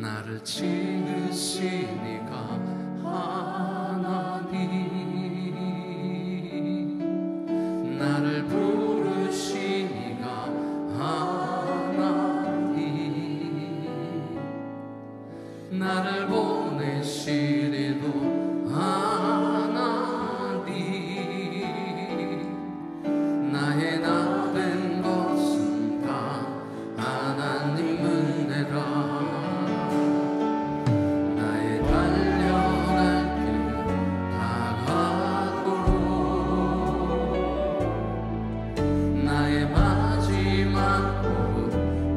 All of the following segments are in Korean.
나를 지으시니가 하나님, 나를 부르시니가 하나님, 나를 보내시리도 하나님, 나의 나 된 것은 다 하나님 은혜라. 나의 달려갈 길 다 가도록, 나의 마지막 곡은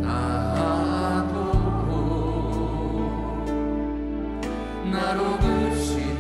다 하도록 나로 그 시대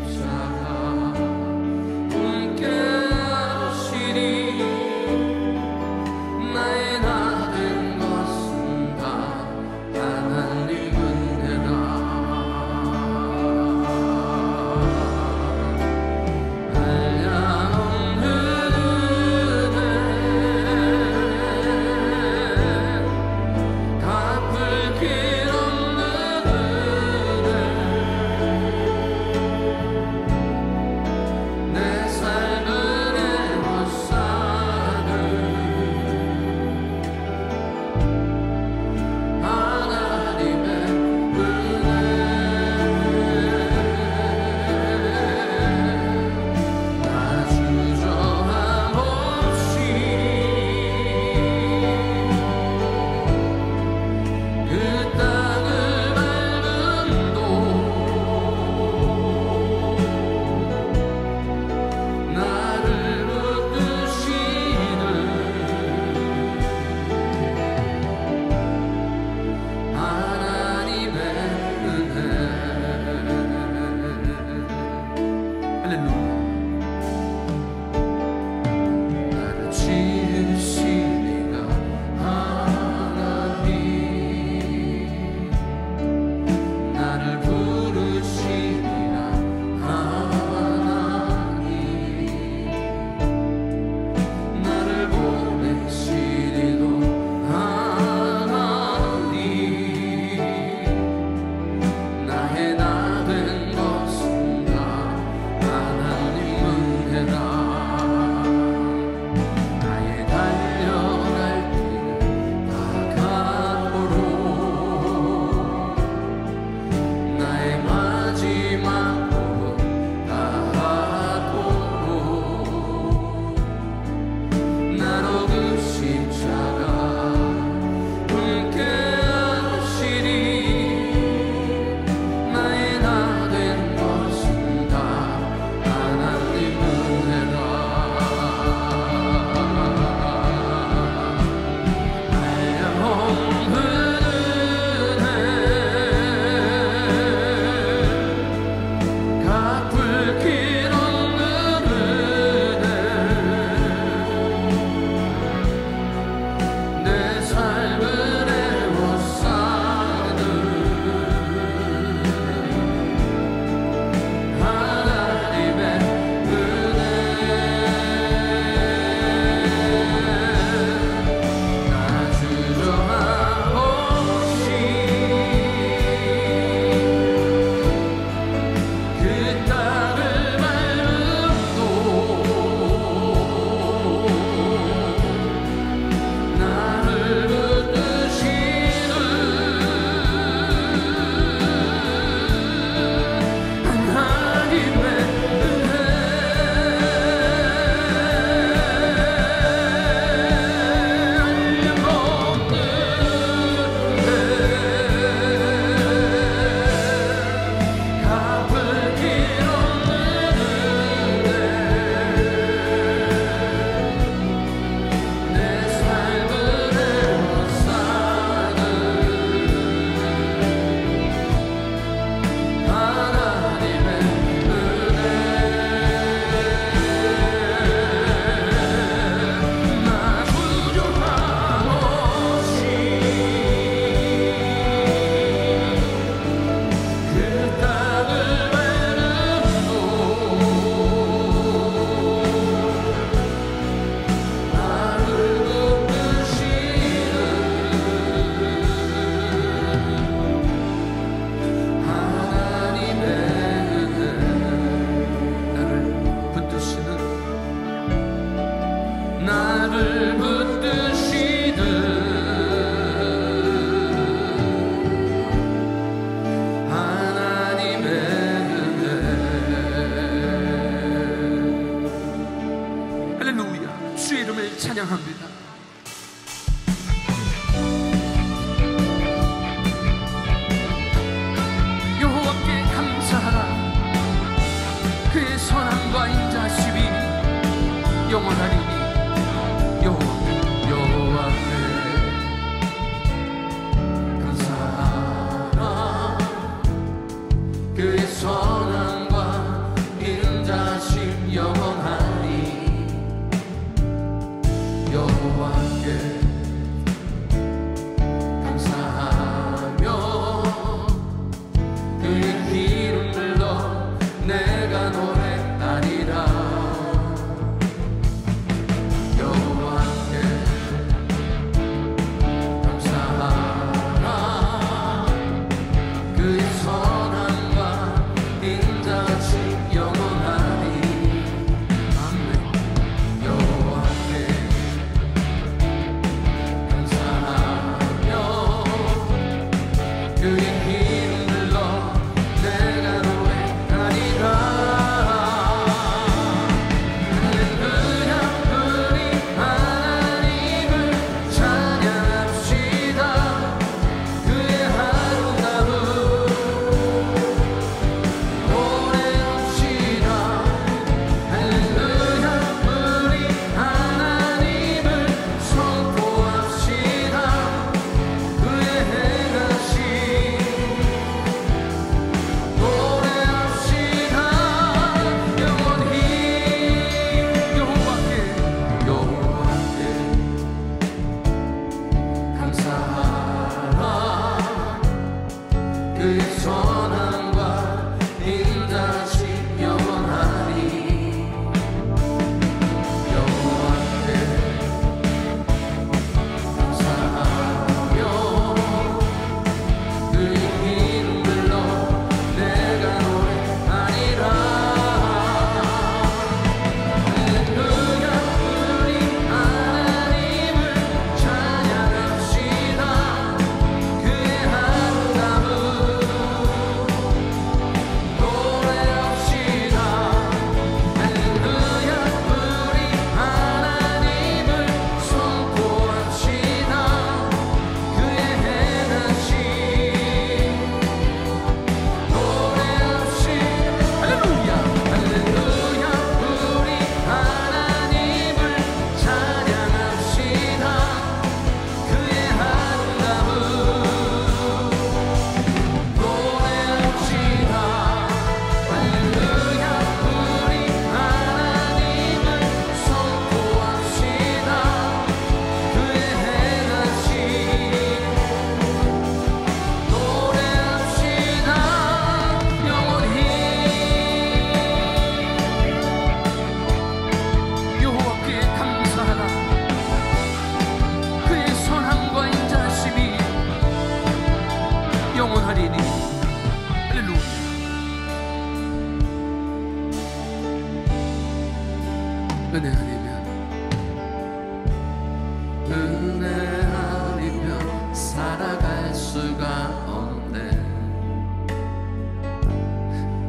은혜 아니면 살아갈 수가 없네.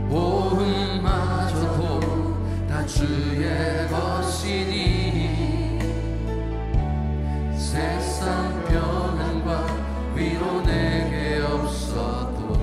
보응마저도 다 주의 것이니 세상 평안과 위로 내게 없어도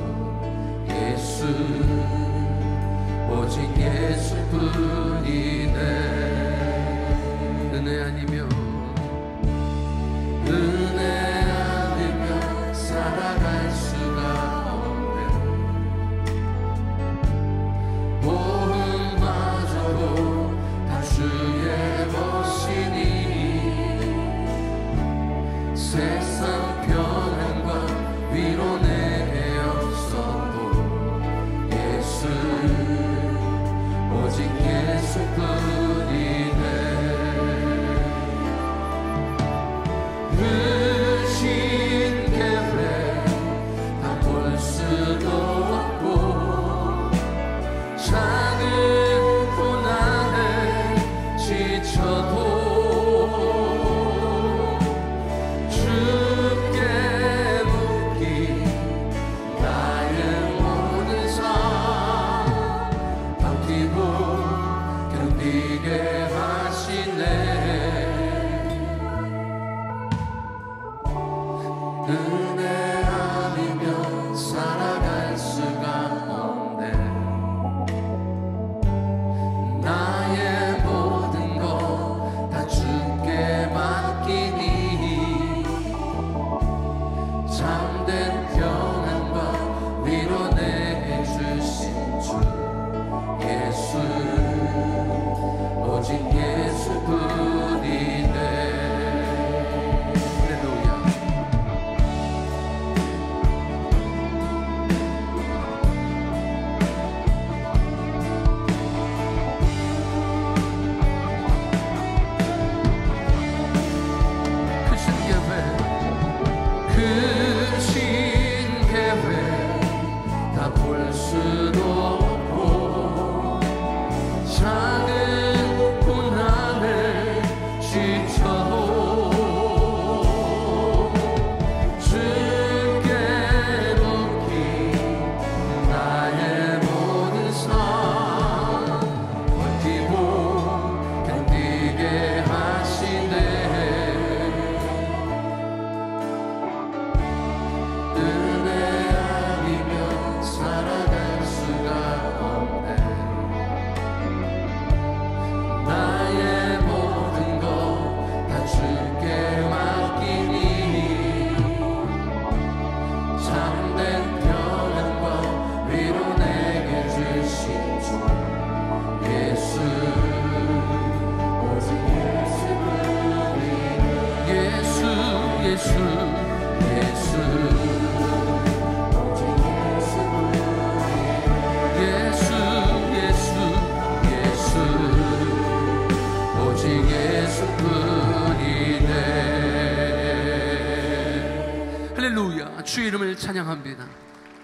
할렐루야. 주의 이름을 찬양합니다.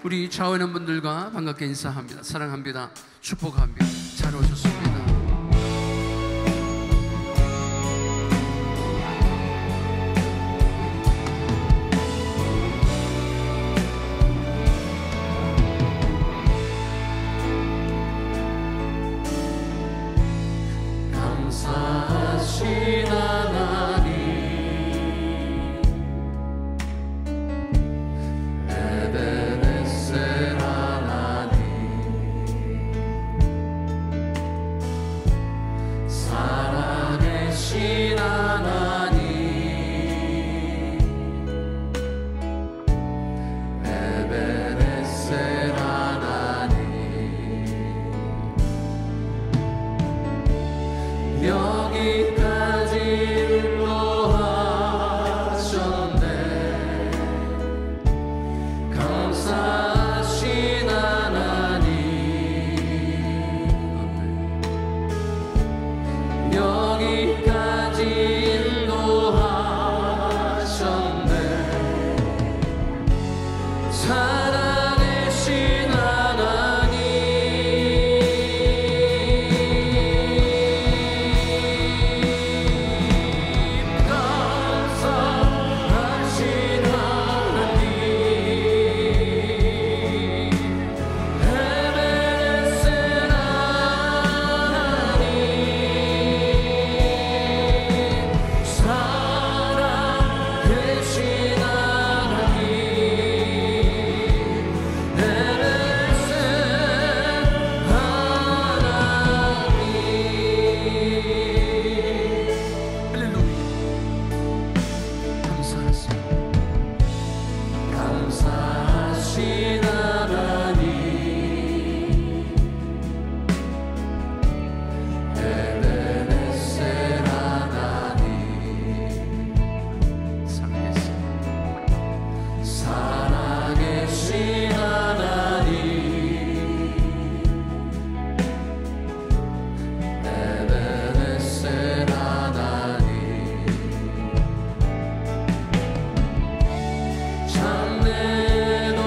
우리 좌우하는 분들과 반갑게 인사합니다. 사랑합니다. 축복합니다. 잘 오셨습니다. 감사하신 하나님, 에베네셀 하나님, 살아계신 하나님, 에베네셀 하나님, 여기까지 인도하셨네. 감사하신 하나님, 여기까지 인도하셨네. 살아계신 하나님, 감사하신 하나님, 에베네셀 하나님, 살아계신 하나님, 에베네셀 하나님. 할렐루야. 감사하신 하나님, 에베네셀 하나님, 살아계신 하나님, 에베네셀 하나님, 장래도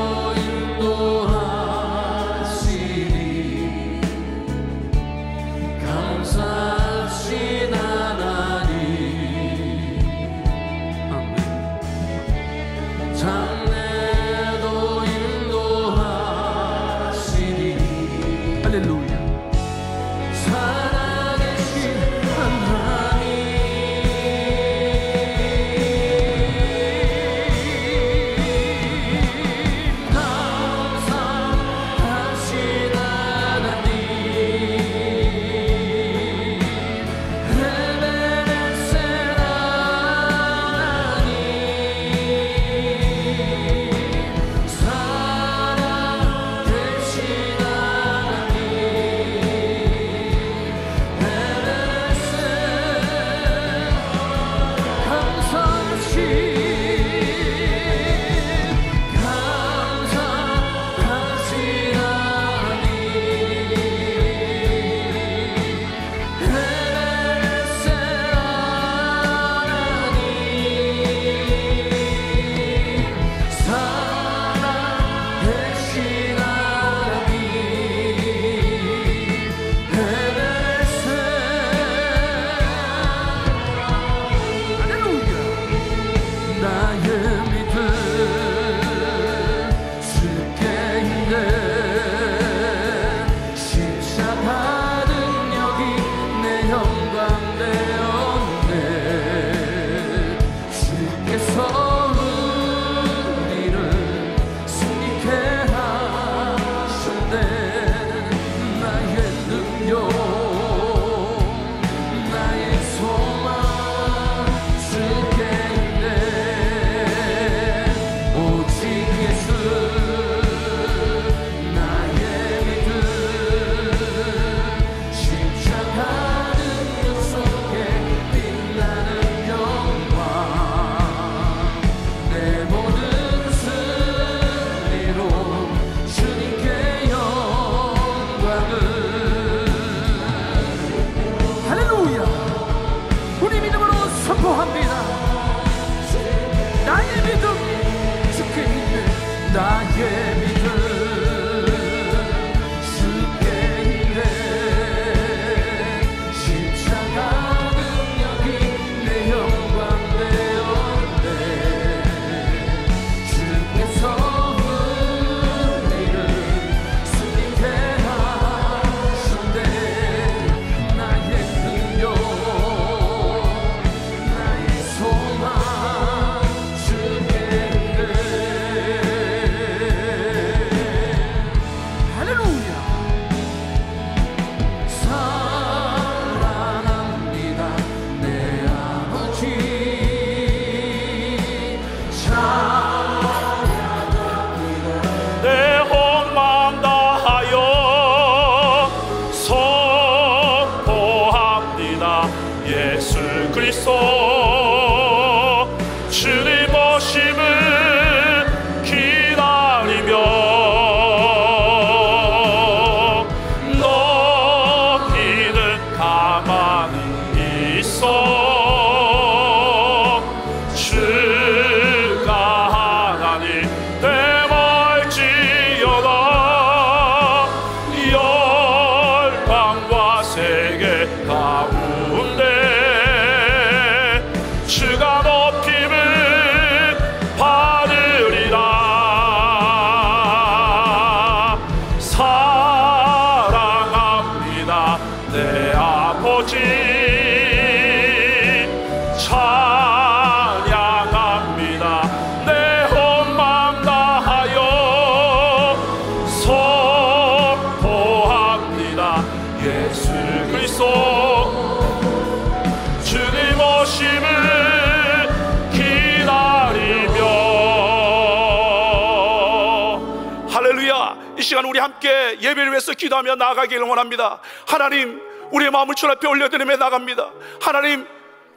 시간 우리 함께 예배를 위해서 기도하며 나아가기를 원합니다. 하나님, 우리의 마음을 주 앞에 올려드리며 나갑니다. 하나님,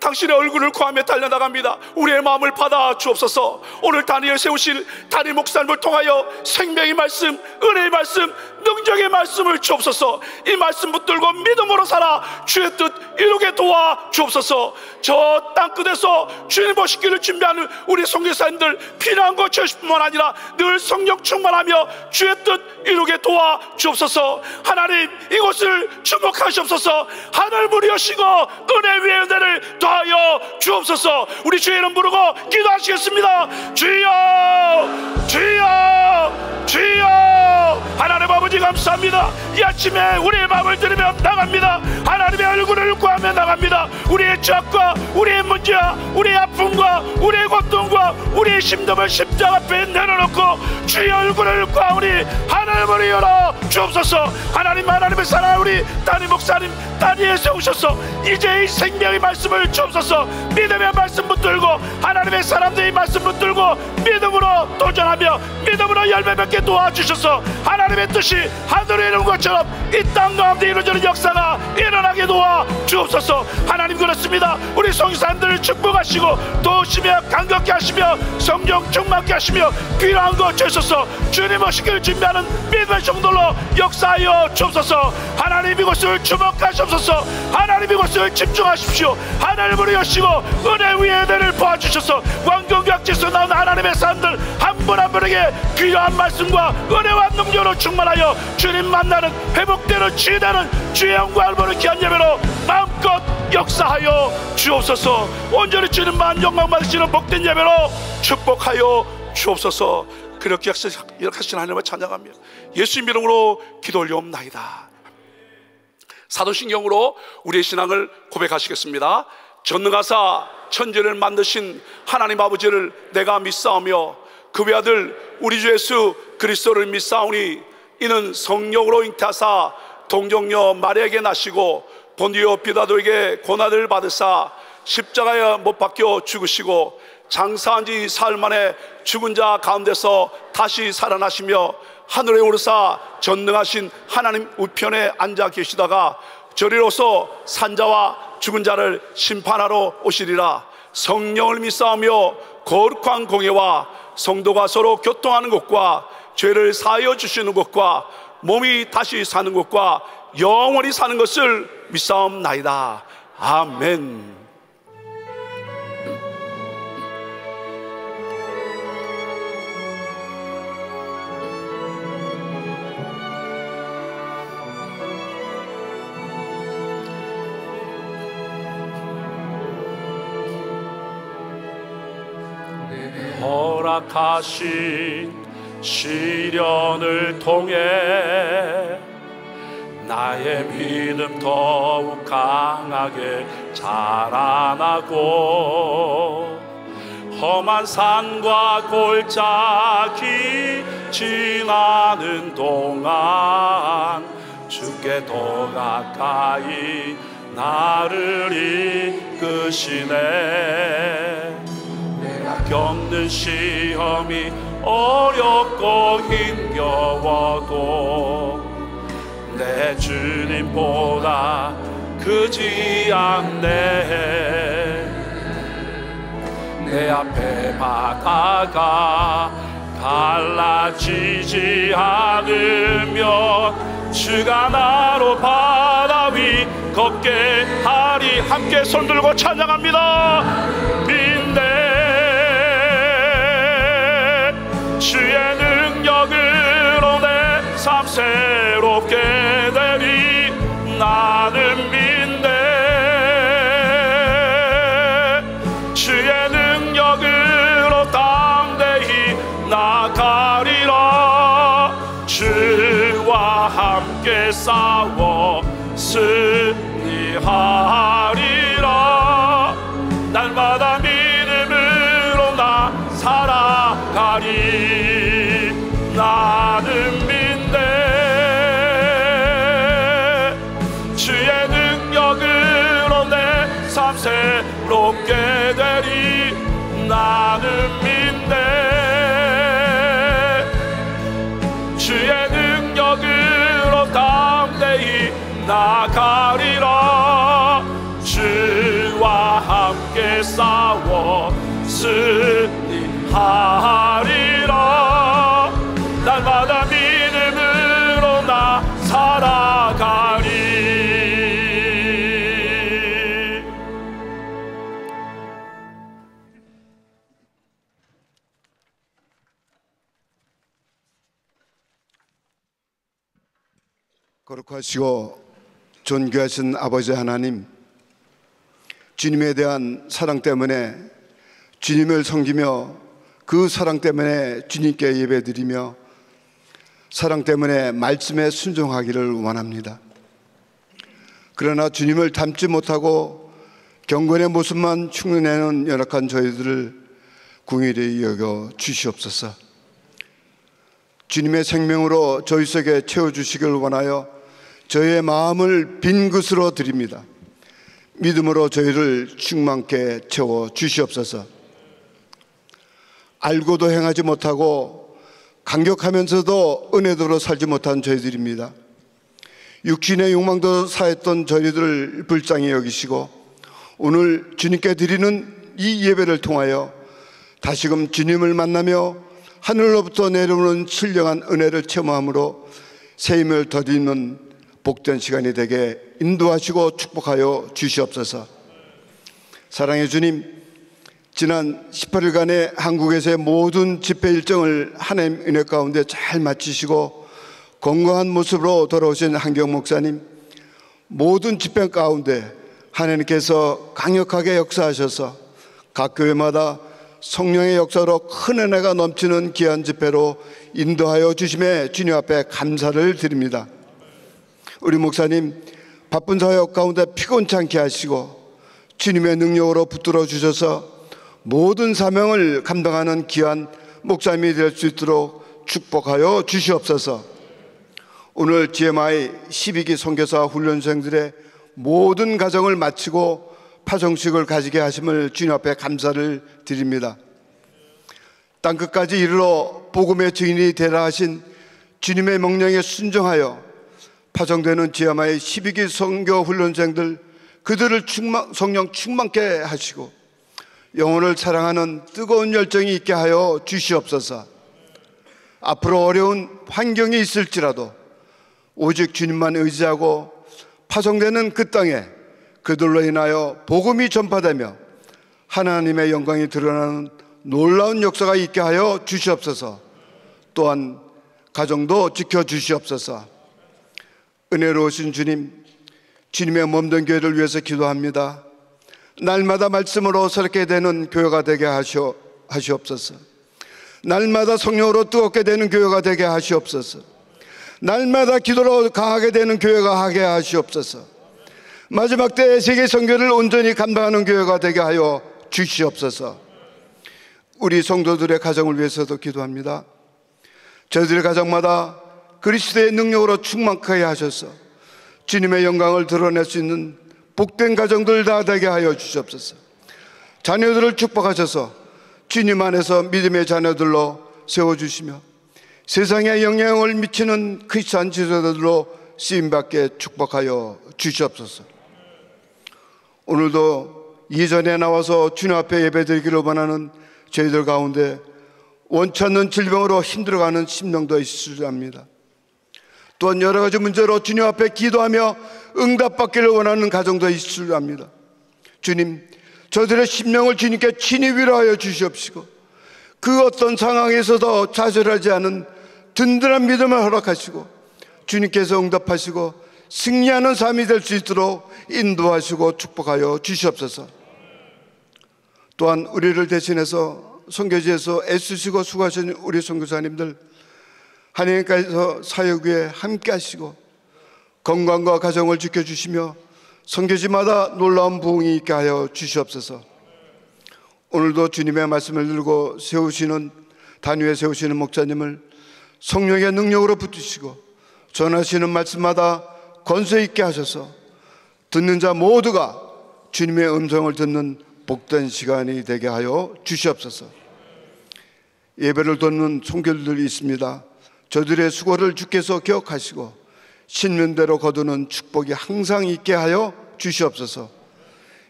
당신의 얼굴을 구하며 달려나갑니다. 우리의 마음을 받아 주옵소서. 오늘 다니엘 세우실 다니엘 목사님을 통하여 생명의 말씀, 은혜의 말씀, 능력의 말씀을 주옵소서. 이 말씀 붙들고 믿음으로 살아 주의 뜻 이루게 도와 주옵소서. 저 땅끝에서 주님 보시기를 준비하는 우리 선교사님들 피난 것 주십뿐만 아니라 늘 성령 충만하며 주의 뜻 이루게 도와 주옵소서. 하나님, 이곳을 주목하시옵소서. 하늘 문이 여시고 은혜 위에 은혜를 더하여 주옵소서. 우리 주의 이름 부르고 기도하시겠습니다. 주여, 주여, 주여. 하나님 아버지 감사합니다. 이 아침에 우리의 마음을 들으며 나갑니다. 하나님의 얼굴을 구하며 나갑니다. 우리의 죄악과 우리의 문제와 우리의 아픔과 우리의 고통과 우리의 힘듦을 십자가 앞에 내려놓고 주의 얼굴을 구하오니 하늘문을 열어 주옵소서. 하나님, 하나님의 사랑 우리 다니엘 목사님 다니엘 세우셔서 이제 이 생명의 말씀을 주옵소서. 믿음의 말씀 붙들고 하나님의 사람들의 말씀 붙들고 믿음으로 도전하며 믿음으로 열매 맺게 도와주셔서 하나님의 뜻이 하늘에 이루는 것처럼 이 땅 가운데 이루어지는 역사가 일어나게 도와 주옵소서. 하나님, 그렇습니다. 우리 성교사님들을 축복하시고 도우시며 강건케 하시며 성령 충만케 하시며 필요한 것 주셔서 주님 오시기를 준비하는 믿음의 정도로 역사하여 주옵소서. 하나님, 이곳을 주목하시옵소서. 하나님, 이곳을 집중하십시오. 하늘문을 여시고 은혜 위에 은혜를 보아주셔서 왕경각지에서 나온 하나님의 사람들 한 분 한 분에게 필요한 말씀과 은혜와 능력으로 충만하여 주님 만나는 회복되는 치유되는 주의 영광을 보는 귀한 예배로 마음껏 역사하여 주옵소서. 온전히 주님만 영광 받으시는 복된 예배로 축복하여 주옵소서. 그렇게 하신 하나님을 찬양하며 예수님 이름으로 기도 올려옵나이다. 사도신경으로 우리의 신앙을 고백하시겠습니다. 전능하사 천지를 만드신 하나님 아버지를 내가 믿사오며 그 외아들 우리 주 예수 그리스도를 믿사오니 이는 성령으로 잉태하사 동정녀 마리아에게 나시고 본디오 빌라도에게 고난을 받으사 십자가에 못 박혀 죽으시고 장사한 지 사흘 만에 죽은 자 가운데서 다시 살아나시며 하늘에 오르사 전능하신 하나님 우편에 앉아 계시다가 저리로서 산자와 죽은 자를 심판하러 오시리라. 성령을 믿사오며 거룩한 공예와 성도가 서로 교통하는 것과 죄를 사하여 주시는 것과 몸이 다시 사는 것과 영원히 사는 것을 믿사옵나이다. 아멘. 허락하신 시련을 통해 나의 믿음 더욱 강하게 자라나고 험한 산과 골짜기 지나는 동안 주께 더 가까이 나를 이끄시네. 내가 겪는 시험이 어렵고 힘겨워도 내 주님보다 크지 않네. 내 앞에 바다가 갈라지지 않으면 주가 나로 바다 위 걷게 하리. 함께 손들고 찬양합니다. 믿네 주의 능력으로 내 삶 새롭게 되리. 나는 믿네 주의 능력으로 담대히 나가리라. 주와 함께 싸워 승리하리라. 날마다 믿음으로 나 살아가리. 나는 믿네 주의 능력으로 내 삶 새롭게 되리. 나는 믿네 주의 능력으로 담대히 나가리라. 주와 함께 싸워 승리하리라. 날마다 믿음으로 나 살아가리. 거룩하시고 존귀하신 아버지 하나님, 주님에 대한 사랑 때문에 주님을 섬기며 그 사랑 때문에 주님께 예배드리며 사랑 때문에 말씀에 순종하기를 원합니다. 그러나 주님을 닮지 못하고 경건의 모습만 흉내내는 연약한 저희들을 긍휼히 여겨 주시옵소서. 주님의 생명으로 저희 속에 채워주시길 원하여 저희의 마음을 빈 것으로 드립니다. 믿음으로 저희를 충만케 채워 주시옵소서. 알고도 행하지 못하고 강격하면서도 은혜도로 살지 못한 저희들입니다. 육신의 욕망도 사했던 저희들을 불쌍히 여기시고 오늘 주님께 드리는 이 예배를 통하여 다시금 주님을 만나며 하늘로부터 내려오는 신령한 은혜를 체험함으로 새 힘을 더디는 복된 시간이 되게 인도하시고 축복하여 주시옵소서. 사랑의 주님, 지난 18일간의 한국에서의 모든 집회 일정을 하나님 은혜 가운데 잘 마치시고 건강한 모습으로 돌아오신 한경 목사님, 모든 집회 가운데 하나님께서 강력하게 역사하셔서 각 교회마다 성령의 역사로 큰 은혜가 넘치는 귀한 집회로 인도하여 주심에 주님 앞에 감사를 드립니다. 우리 목사님 바쁜 사역 가운데 피곤치 않게 하시고 주님의 능력으로 붙들어 주셔서 모든 사명을 감당하는 귀한 목사님이 될 수 있도록 축복하여 주시옵소서. 오늘 GMI 12기 선교사 훈련생들의 모든 가정을 마치고 파송식을 가지게 하심을 주님 앞에 감사를 드립니다. 땅끝까지 이르러 복음의 증인이 되라 하신 주님의 명령에 순종하여 파송되는 GMI 12기 선교 훈련생들, 그들을 성령 충만케 하시고 영혼을 사랑하는 뜨거운 열정이 있게 하여 주시옵소서. 앞으로 어려운 환경이 있을지라도 오직 주님만 의지하고 파송되는 그 땅에 그들로 인하여 복음이 전파되며 하나님의 영광이 드러나는 놀라운 역사가 있게 하여 주시옵소서. 또한 가정도 지켜주시옵소서. 은혜로우신 주님, 주님의 몸된 교회를 위해서 기도합니다. 날마다 말씀으로 새롭게 되는 교회가 되게 하시옵소서. 날마다 성령으로 뜨겁게 되는 교회가 되게 하시옵소서. 날마다 기도로 강하게 되는 교회가 하게 하시옵소서. 마지막 때의 세계 선교를 온전히 감당하는 교회가 되게 하여 주시옵소서. 우리 성도들의 가정을 위해서도 기도합니다. 저희들의 가정마다 그리스도의 능력으로 충만하게 하셔서 주님의 영광을 드러낼 수 있는 복된 가정들 다 되게 하여 주시옵소서. 자녀들을 축복하셔서 주님 안에서 믿음의 자녀들로 세워주시며 세상에 영향을 미치는 크리스찬 지도자들로 쓰임받게 축복하여 주시옵소서. 오늘도 이전에 나와서 주님 앞에 예배드리기를 원하는 저희들 가운데 원치 않는 질병으로 힘들어가는 심령도 있으리랍니다. 또한 여러 가지 문제로 주님 앞에 기도하며 응답받기를 원하는 가정도 있으리랍니다. 주님, 저들의 심령을 주님께 친히 위로하여 주시옵시고 그 어떤 상황에서도 좌절하지 않은 든든한 믿음을 허락하시고 주님께서 응답하시고 승리하는 삶이 될 수 있도록 인도하시고 축복하여 주시옵소서. 또한 우리를 대신해서 선교지에서 애쓰시고 수고하신 우리 선교사님들 하나님께서 사역 위에 함께 하시고 건강과 가정을 지켜주시며 선교지마다 놀라운 부흥이 있게 하여 주시옵소서. 오늘도 주님의 말씀을 들고 세우시는 단위에 세우시는 목사님을 성령의 능력으로 붙드시고 전하시는 말씀마다 권세 있게 하셔서 듣는 자 모두가 주님의 음성을 듣는 복된 시간이 되게 하여 주시옵소서. 예배를 돕는 성교들이 있습니다. 저들의 수고를 주께서 기억하시고 신명대로 거두는 축복이 항상 있게 하여 주시옵소서.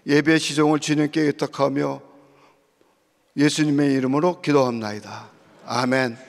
예배 시종을 주님께 의탁하며 예수님의 이름으로 기도합나이다. 아멘.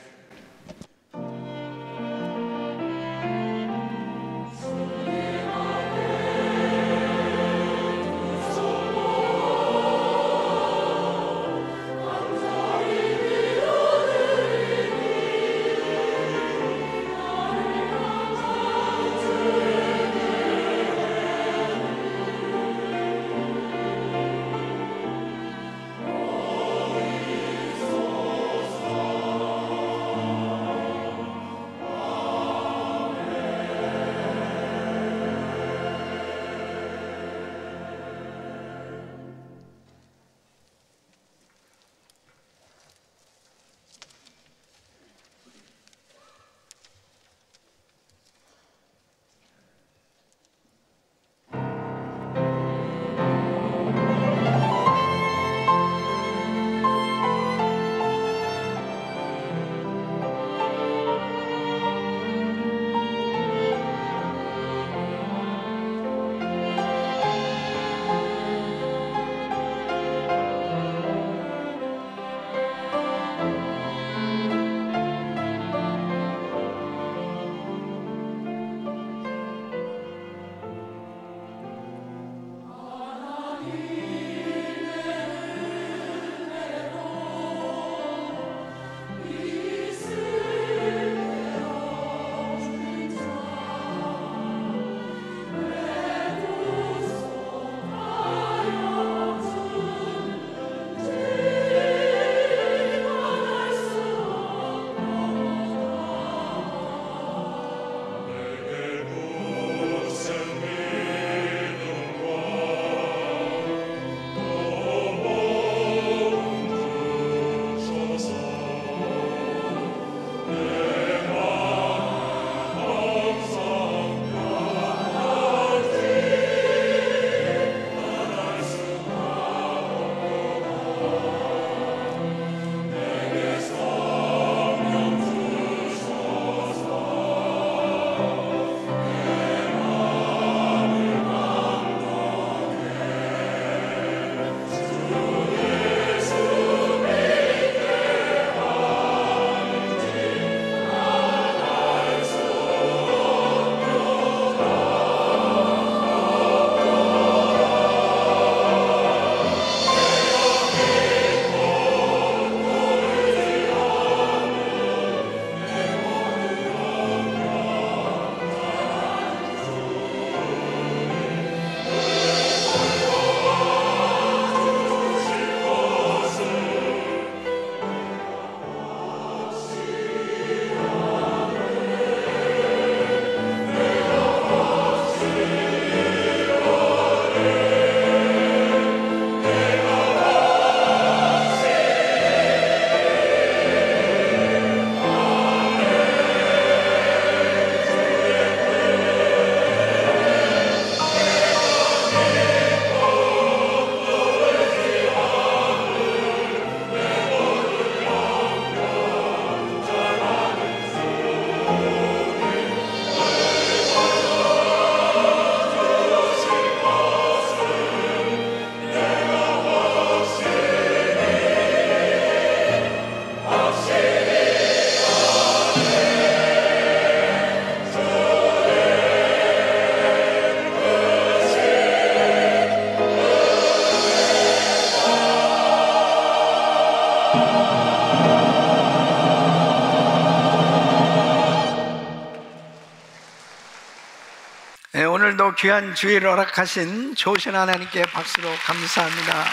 오늘도 귀한 주일을 허락하신 좋으신 하나님께 박수로 감사합니다.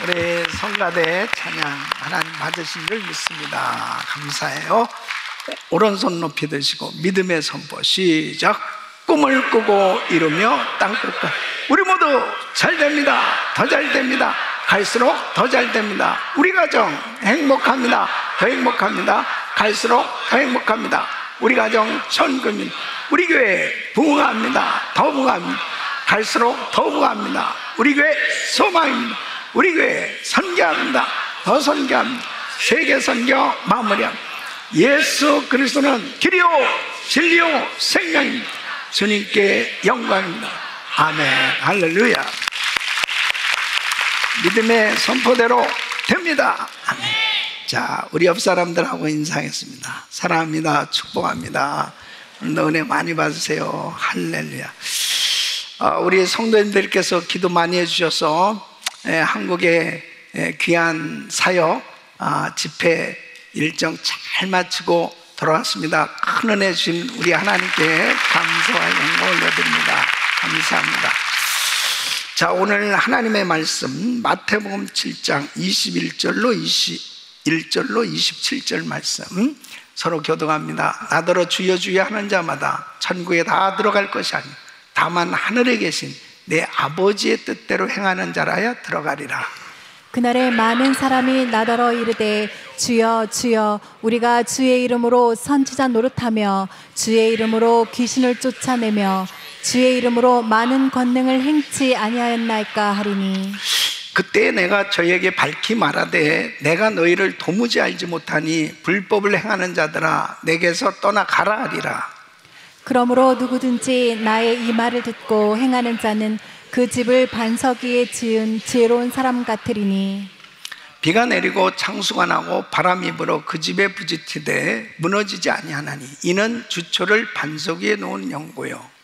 우리 성가대 찬양 하나님 받으신 줄 믿습니다. 감사해요. 오른손 높이 드시고 믿음의 선포 시작. 꿈을 꾸고 이루며 땅끝까지 우리 모두 잘 됩니다. 더 잘 됩니다. 갈수록 더 잘 됩니다. 우리 가정 행복합니다. 더 행복합니다. 갈수록 더 행복합니다. 우리 가정 천금입니다. 우리 교회 부흥합니다. 더 부흥합니다. 갈수록 더 부흥합니다. 우리 교회 소망입니다. 우리 교회 선교합니다. 더 선교합니다. 세계 선교 마무리합니다. 예수 그리스도는 길이요 진리요 생명입니다. 주님께 영광입니다. 아멘. 할렐루야. 믿음의 선포대로 됩니다. 아멘. 자, 우리 옆 사람들하고 인사하겠습니다. 사랑합니다. 축복합니다. 오늘도 은혜 많이 받으세요. 할렐루야. 우리 성도님들께서 기도 많이 해주셔서 한국의 귀한 사역 집회 일정 잘 마치고 돌아왔습니다. 큰 은혜 주신 우리 하나님께 감사와 영광을 올려드립니다. 감사합니다. 자, 오늘 하나님의 말씀 마태복음 7장 21절로 27절 말씀 서로 교독합니다. 나더러 주여 주여 하는 자마다 천국에 다 들어갈 것이 아니요 다만 하늘에 계신 내 아버지의 뜻대로 행하는 자라야 들어가리라. 그날에 많은 사람이 나더러 이르되 주여 주여 우리가 주의 이름으로 선지자 노릇하며 주의 이름으로 귀신을 쫓아내며 주의 이름으로 많은 권능을 행치 아니하였나이까 하리니 그때 내가 저에게 밝히 말하되 내가 너희를 도무지 알지 못하니 불법을 행하는 자들아 내게서 떠나가라 하리라. 그러므로 누구든지 나의 이 말을 듣고 행하는 자는 그 집을 반석 위에 지은 지혜로운 사람 같으리니 비가 내리고 창수가 나고 바람이 불어 그 집에 부딪히되 무너지지 아니하나니 이는 주초를 반석 위에 놓은 연고요.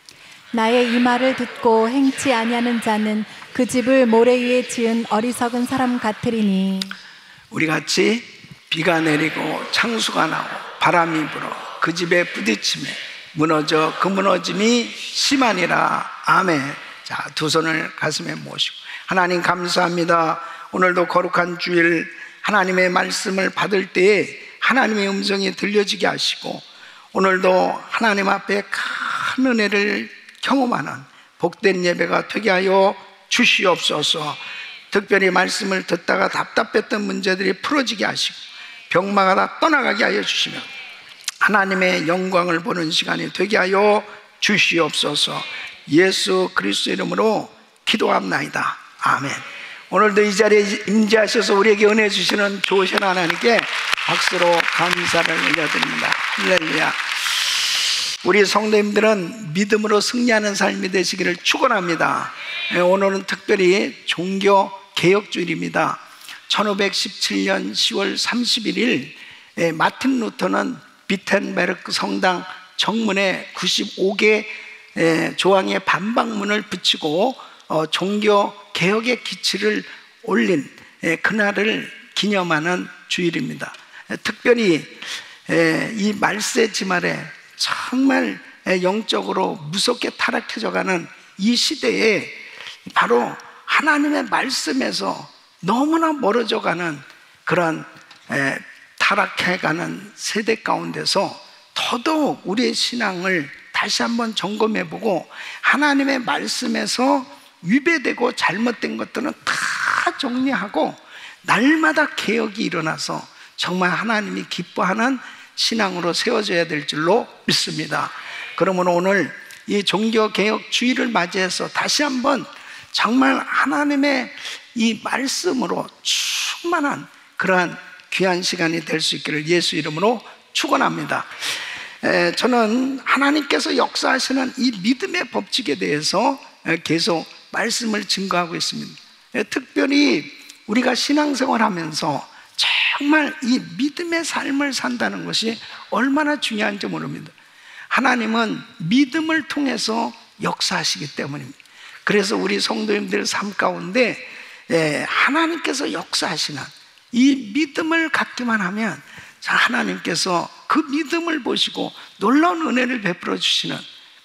나의 이 말을 듣고 행치 아니하는 자는 그 집을 모래 위에 지은 어리석은 사람 같으리니 우리 같이 비가 내리고 창수가 나고 바람이 불어 그 집에 부딪히며 무너져 그 무너짐이 심하니라. 아멘. 자, 두 손을 가슴에 모시고 하나님 감사합니다. 오늘도 거룩한 주일 하나님의 말씀을 받을 때에 하나님의 음성이 들려지게 하시고 오늘도 하나님 앞에 큰 은혜를 경험하는 복된 예배가 되게 하여 주시옵소서. 특별히 말씀을 듣다가 답답했던 문제들이 풀어지게 하시고 병마가 다 떠나가게 하여 주시며 하나님의 영광을 보는 시간이 되게 하여 주시옵소서. 예수 그리스도 이름으로 기도합나이다. 아멘. 오늘도 이 자리에 임재하셔서 우리에게 은혜 주시는 좋으신 하나님께 박수로 감사를 올려드립니다. 할렐루야. 우리 성도님들은 믿음으로 승리하는 삶이 되시기를 축원합니다. 오늘은 특별히 종교 개혁주일입니다. 1517년 10월 31일 마틴 루터는 비텐베르크 성당 정문에 95개 조항의 반박문을 붙이고 종교 개혁의 기치를 올린 그날을 기념하는 주일입니다. 특별히 이 말세 지말에 정말 영적으로 무섭게 타락해져가는 이 시대에 바로 하나님의 말씀에서 너무나 멀어져가는 그런 타락해가는 세대 가운데서 더더욱 우리의 신앙을 다시 한번 점검해보고 하나님의 말씀에서 위배되고 잘못된 것들은 다 정리하고 날마다 개혁이 일어나서 정말 하나님이 기뻐하는 신앙으로 세워져야 될 줄로 믿습니다. 그러므로 오늘 이 종교개혁 주일을 맞이해서 다시 한번 정말 하나님의 이 말씀으로 충만한 그러한 귀한 시간이 될 수 있기를 예수 이름으로 축원합니다. 저는 하나님께서 역사하시는 이 믿음의 법칙에 대해서 계속 말씀을 증거하고 있습니다. 특별히 우리가 신앙생활하면서 정말 이 믿음의 삶을 산다는 것이 얼마나 중요한지 모릅니다. 하나님은 믿음을 통해서 역사하시기 때문입니다. 그래서 우리 성도님들 삶 가운데 하나님께서 역사하시는 이 믿음을 갖기만 하면 하나님께서 그 믿음을 보시고 놀라운 은혜를 베풀어 주시는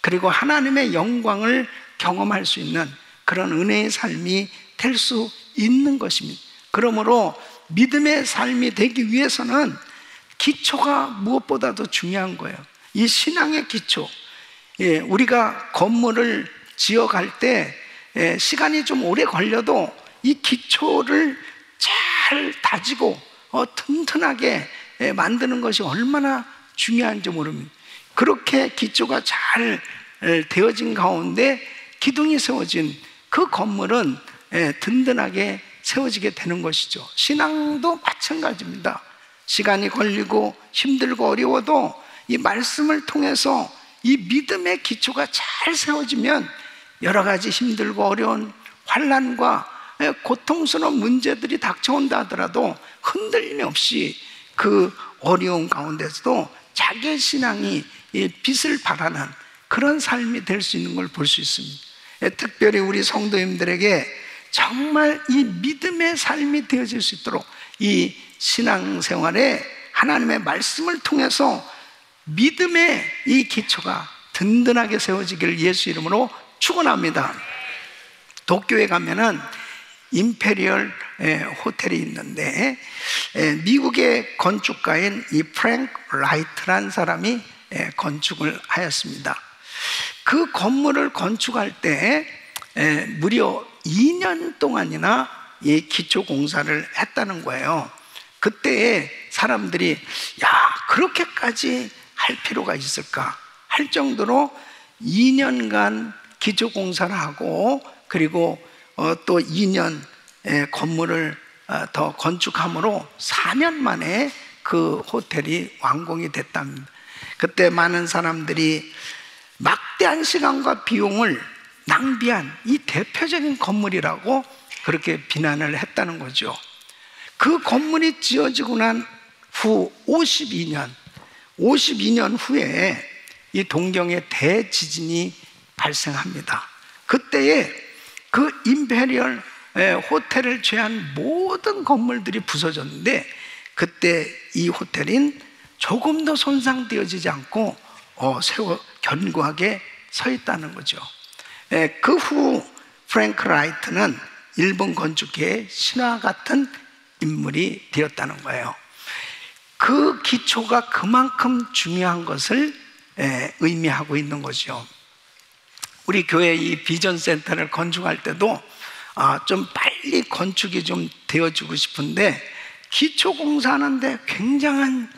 그리고 하나님의 영광을 경험할 수 있는 그런 은혜의 삶이 될 수 있는 것입니다. 그러므로 믿음의 삶이 되기 위해서는 기초가 무엇보다도 중요한 거예요. 이 신앙의 기초. 우리가 건물을 지어갈 때 시간이 좀 오래 걸려도 이 기초를 잘 다지고 튼튼하게 만드는 것이 얼마나 중요한지 모릅니다. 그렇게 기초가 잘 되어진 가운데 기둥이 세워진 그 건물은 든든하게 세워지게 되는 것이죠. 신앙도 마찬가지입니다. 시간이 걸리고 힘들고 어려워도 이 말씀을 통해서 이 믿음의 기초가 잘 세워지면 여러 가지 힘들고 어려운 환난과 고통스러운 문제들이 닥쳐온다 하더라도 흔들림 없이 그 어려운 가운데서도 자기의 신앙이 빛을 발하는 그런 삶이 될 수 있는 걸 볼 수 있습니다. 특별히 우리 성도님들에게 정말 이 믿음의 삶이 되어질 수 있도록 이 신앙생활에 하나님의 말씀을 통해서 믿음의 이 기초가 든든하게 세워지기를 예수 이름으로 축원합니다. 도쿄에 가면은 임페리얼 호텔이 있는데 미국의 건축가인 이 프랭크 라이트라는 사람이 건축을 하였습니다. 그 건물을 건축할 때 무려 2년 동안이나 이 기초 공사를 했다는 거예요. 그때 사람들이 야, 그렇게까지 할 필요가 있을까 할 정도로 2년간 기초 공사를 하고 그리고 또 2년 건물을 더 건축함으로 4년 만에 그 호텔이 완공이 됐답니다. 그때 많은 사람들이 막대한 시간과 비용을 낭비한 이 대표적인 건물이라고 그렇게 비난을 했다는 거죠. 그 건물이 지어지고 난 후 52년 후에 이 동경에 대지진이 발생합니다. 그때에 그 임페리얼 호텔을 제한 모든 건물들이 부서졌는데 그때 이 호텔은 조금도 손상되어지지 않고 견고하게 서 있다는 거죠. 그 후 프랭크 라이트는 일본 건축계의 신화 같은 인물이 되었다는 거예요. 그 기초가 그만큼 중요한 것을 의미하고 있는 거죠. 우리 교회 이 비전 센터를 건축할 때도 좀 빨리 건축이 좀 되어지고 싶은데 기초 공사하는데 굉장한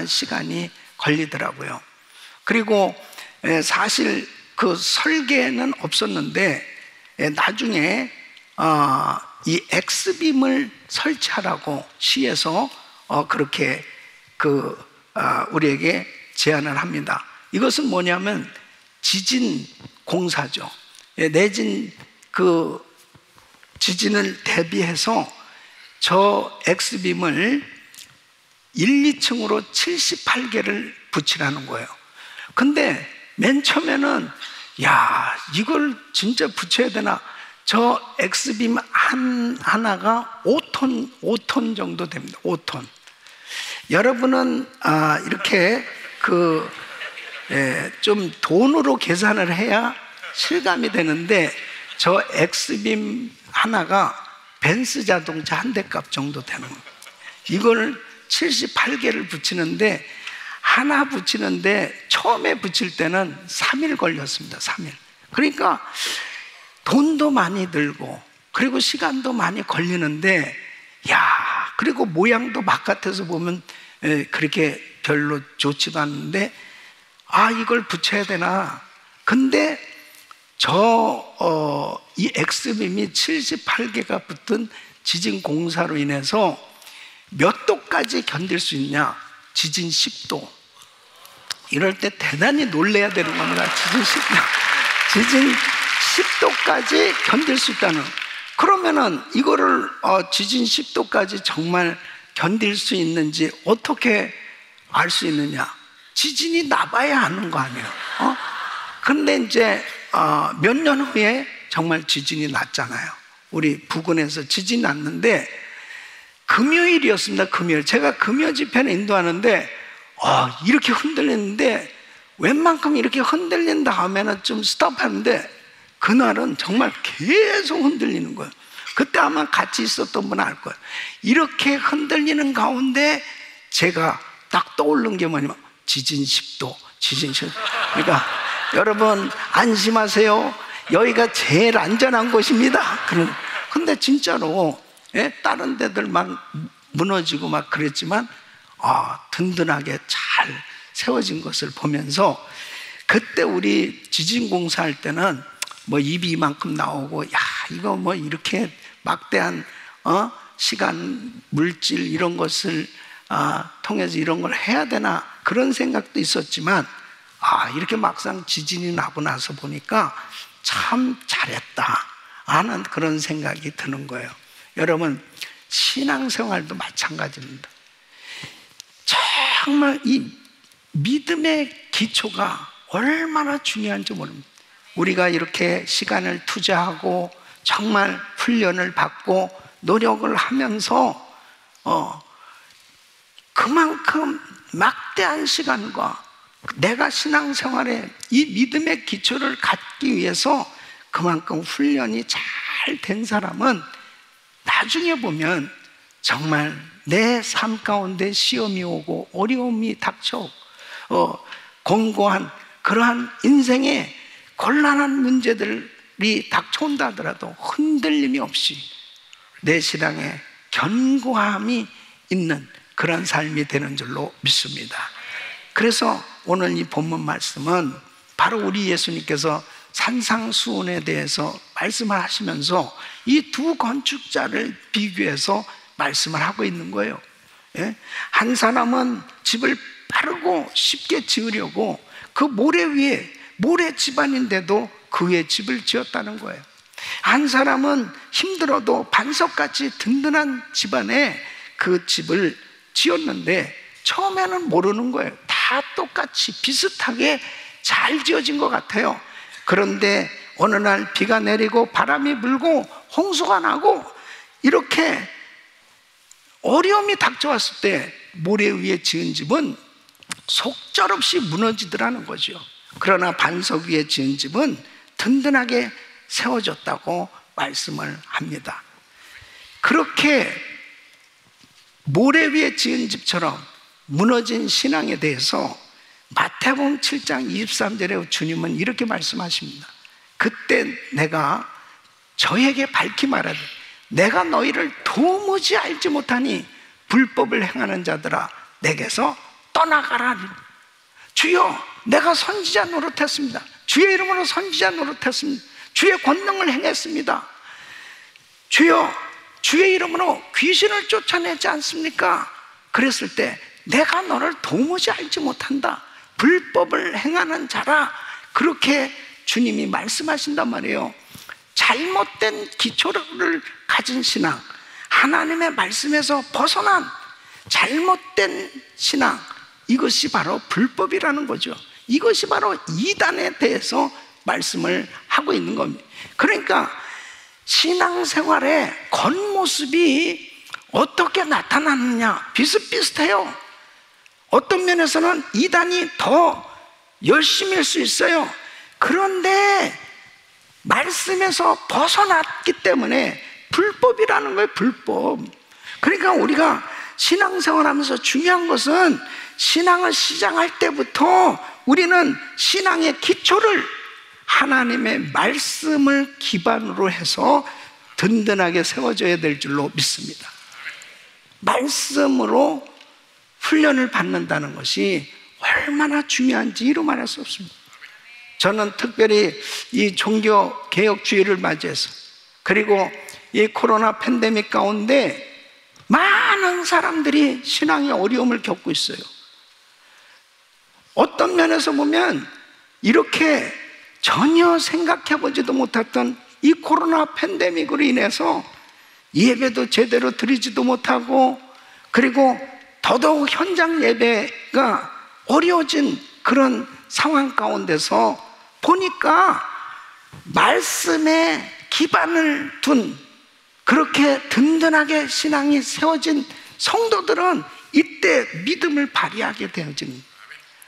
시간이 걸리더라고요. 그리고 사실 그 설계는 없었는데 나중에 이 엑스빔을 설치하라고 시에서 그렇게 우리에게 제안을 합니다. 이것은 뭐냐면 지진 공사죠. 내진 그 지진을 대비해서 저 엑스빔을 1, 2층으로 78개를 붙이라는 거예요. 근데 맨 처음에는 야, 이걸 진짜 붙여야 되나? 저 엑스빔 하나가 5톤 정도 됩니다. 5톤. 여러분은 이렇게 좀 돈으로 계산을 해야 실감이 되는데 저 엑스빔 하나가 벤츠 자동차 한 대 값 정도 되는 거예요. 이걸 78개를 붙이는데 하나 붙이는데 처음에 붙일 때는 3일 걸렸습니다. 3일. 그러니까 돈도 많이 들고 그리고 시간도 많이 걸리는데 그리고 모양도 바깥에서 보면 그렇게 별로 좋지도 않는데 이걸 붙여야 되나. 근데 이 엑스빔이 78개가 붙은 지진 공사로 인해서 몇 도까지 견딜 수 있냐? 지진 10도. 이럴 때 대단히 놀래야 되는 겁니다. 지진 10도까지 견딜 수 있다는. 그러면은 이거를 지진 10도까지 정말 견딜 수 있는지 어떻게 알 수 있느냐? 지진이 나봐야 아는 거 아니에요. 근데 이제 몇 년 후에 정말 지진이 났잖아요. 우리 부근에서 지진이 났는데 금요일이었습니다. 금요일. 제가 금요 집회를 인도하는데 이렇게 흔들렸는데 웬만큼 이렇게 흔들린 다음에는 좀 스톱하는데 그날은 정말 계속 흔들리는 거예요. 그때 아마 같이 있었던 분은 알 거예요. 이렇게 흔들리는 가운데 제가 딱 떠오른 게 뭐냐면 지진 10도, 지진 10도. 그러니까 여러분 안심하세요. 여기가 제일 안전한 곳입니다. 근데 진짜로 다른 데들 막 무너지고 막 그랬지만 든든하게 잘 세워진 것을 보면서 그때 우리 지진 공사할 때는 뭐 입이 이만큼 나오고 이거 뭐 이렇게 막대한 시간, 물질 이런 것을 통해서 이런 걸 해야 되나 그런 생각도 있었지만 이렇게 막상 지진이 나고 나서 보니까 참 잘했다 하는 그런 생각이 드는 거예요. 여러분 신앙생활도 마찬가지입니다. 정말 이 믿음의 기초가 얼마나 중요한지 모릅니다. 우리가 이렇게 시간을 투자하고 정말 훈련을 받고 노력을 하면서 그만큼 막대한 시간과 내가 신앙생활에 이 믿음의 기초를 갖기 위해서 그만큼 훈련이 잘 된 사람은 나중에 보면 정말 내 삶 가운데 시험이 오고 어려움이 닥쳐 공고한 그러한 인생의 곤란한 문제들이 닥쳐온다 하더라도 흔들림이 없이 내 신앙에 견고함이 있는 그런 삶이 되는 줄로 믿습니다. 그래서 오늘 이 본문 말씀은 바로 우리 예수님께서 산상수훈에 대해서 말씀을 하시면서 이 두 건축자를 비교해서 말씀을 하고 있는 거예요. 한 사람은 집을 빠르고 쉽게 지으려고 그 모래 위에 모래 집안인데도 그 위에 집을 지었다는 거예요. 한 사람은 힘들어도 반석같이 든든한 집안에 그 집을 지었는데 처음에는 모르는 거예요. 다 똑같이 비슷하게 잘 지어진 것 같아요. 그런데 어느 날 비가 내리고 바람이 불고 홍수가 나고 이렇게 어려움이 닥쳐왔을 때 모래 위에 지은 집은 속절없이 무너지더라는 거죠. 그러나 반석 위에 지은 집은 든든하게 세워졌다고 말씀을 합니다. 그렇게 모래 위에 지은 집처럼 무너진 신앙에 대해서 마태복음 7장 23절에 주님은 이렇게 말씀하십니다. 그때 내가 저에게 밝히 말하되 내가 너희를 도무지 알지 못하니 불법을 행하는 자들아 내게서 떠나가라. 주여 내가 선지자 노릇했습니다. 주의 이름으로 선지자 노릇했습니다. 주의 권능을 행했습니다. 주여 주의 이름으로 귀신을 쫓아내지 않습니까? 그랬을 때 내가 너를 도무지 알지 못한다. 불법을 행하는 자라. 그렇게 주님이 말씀하신단 말이에요. 잘못된 기초를 가진 신앙, 하나님의 말씀에서 벗어난 잘못된 신앙, 이것이 바로 불법이라는 거죠. 이것이 바로 이단에 대해서 말씀을 하고 있는 겁니다. 그러니까 신앙생활의 겉모습이 어떻게 나타나느냐 비슷비슷해요. 어떤 면에서는 이단이 더 열심일 수 있어요. 그런데 말씀에서 벗어났기 때문에 불법이라는 거예요. 불법. 그러니까 우리가 신앙생활 하면서 중요한 것은 신앙을 시작할 때부터 우리는 신앙의 기초를 하나님의 말씀을 기반으로 해서 든든하게 세워져야 될 줄로 믿습니다. 말씀으로 훈련을 받는다는 것이 얼마나 중요한지 이루 말할 수 없습니다. 저는 특별히 이 종교개혁주의를 맞이해서 그리고 이 코로나 팬데믹 가운데 많은 사람들이 신앙의 어려움을 겪고 있어요. 어떤 면에서 보면 이렇게 전혀 생각해보지도 못했던 이 코로나 팬데믹으로 인해서 예배도 제대로 드리지도 못하고 그리고 더더욱 현장 예배가 어려워진 그런 상황 가운데서 보니까 말씀에 기반을 둔 그렇게 든든하게 신앙이 세워진 성도들은 이때 믿음을 발휘하게 되어집니다.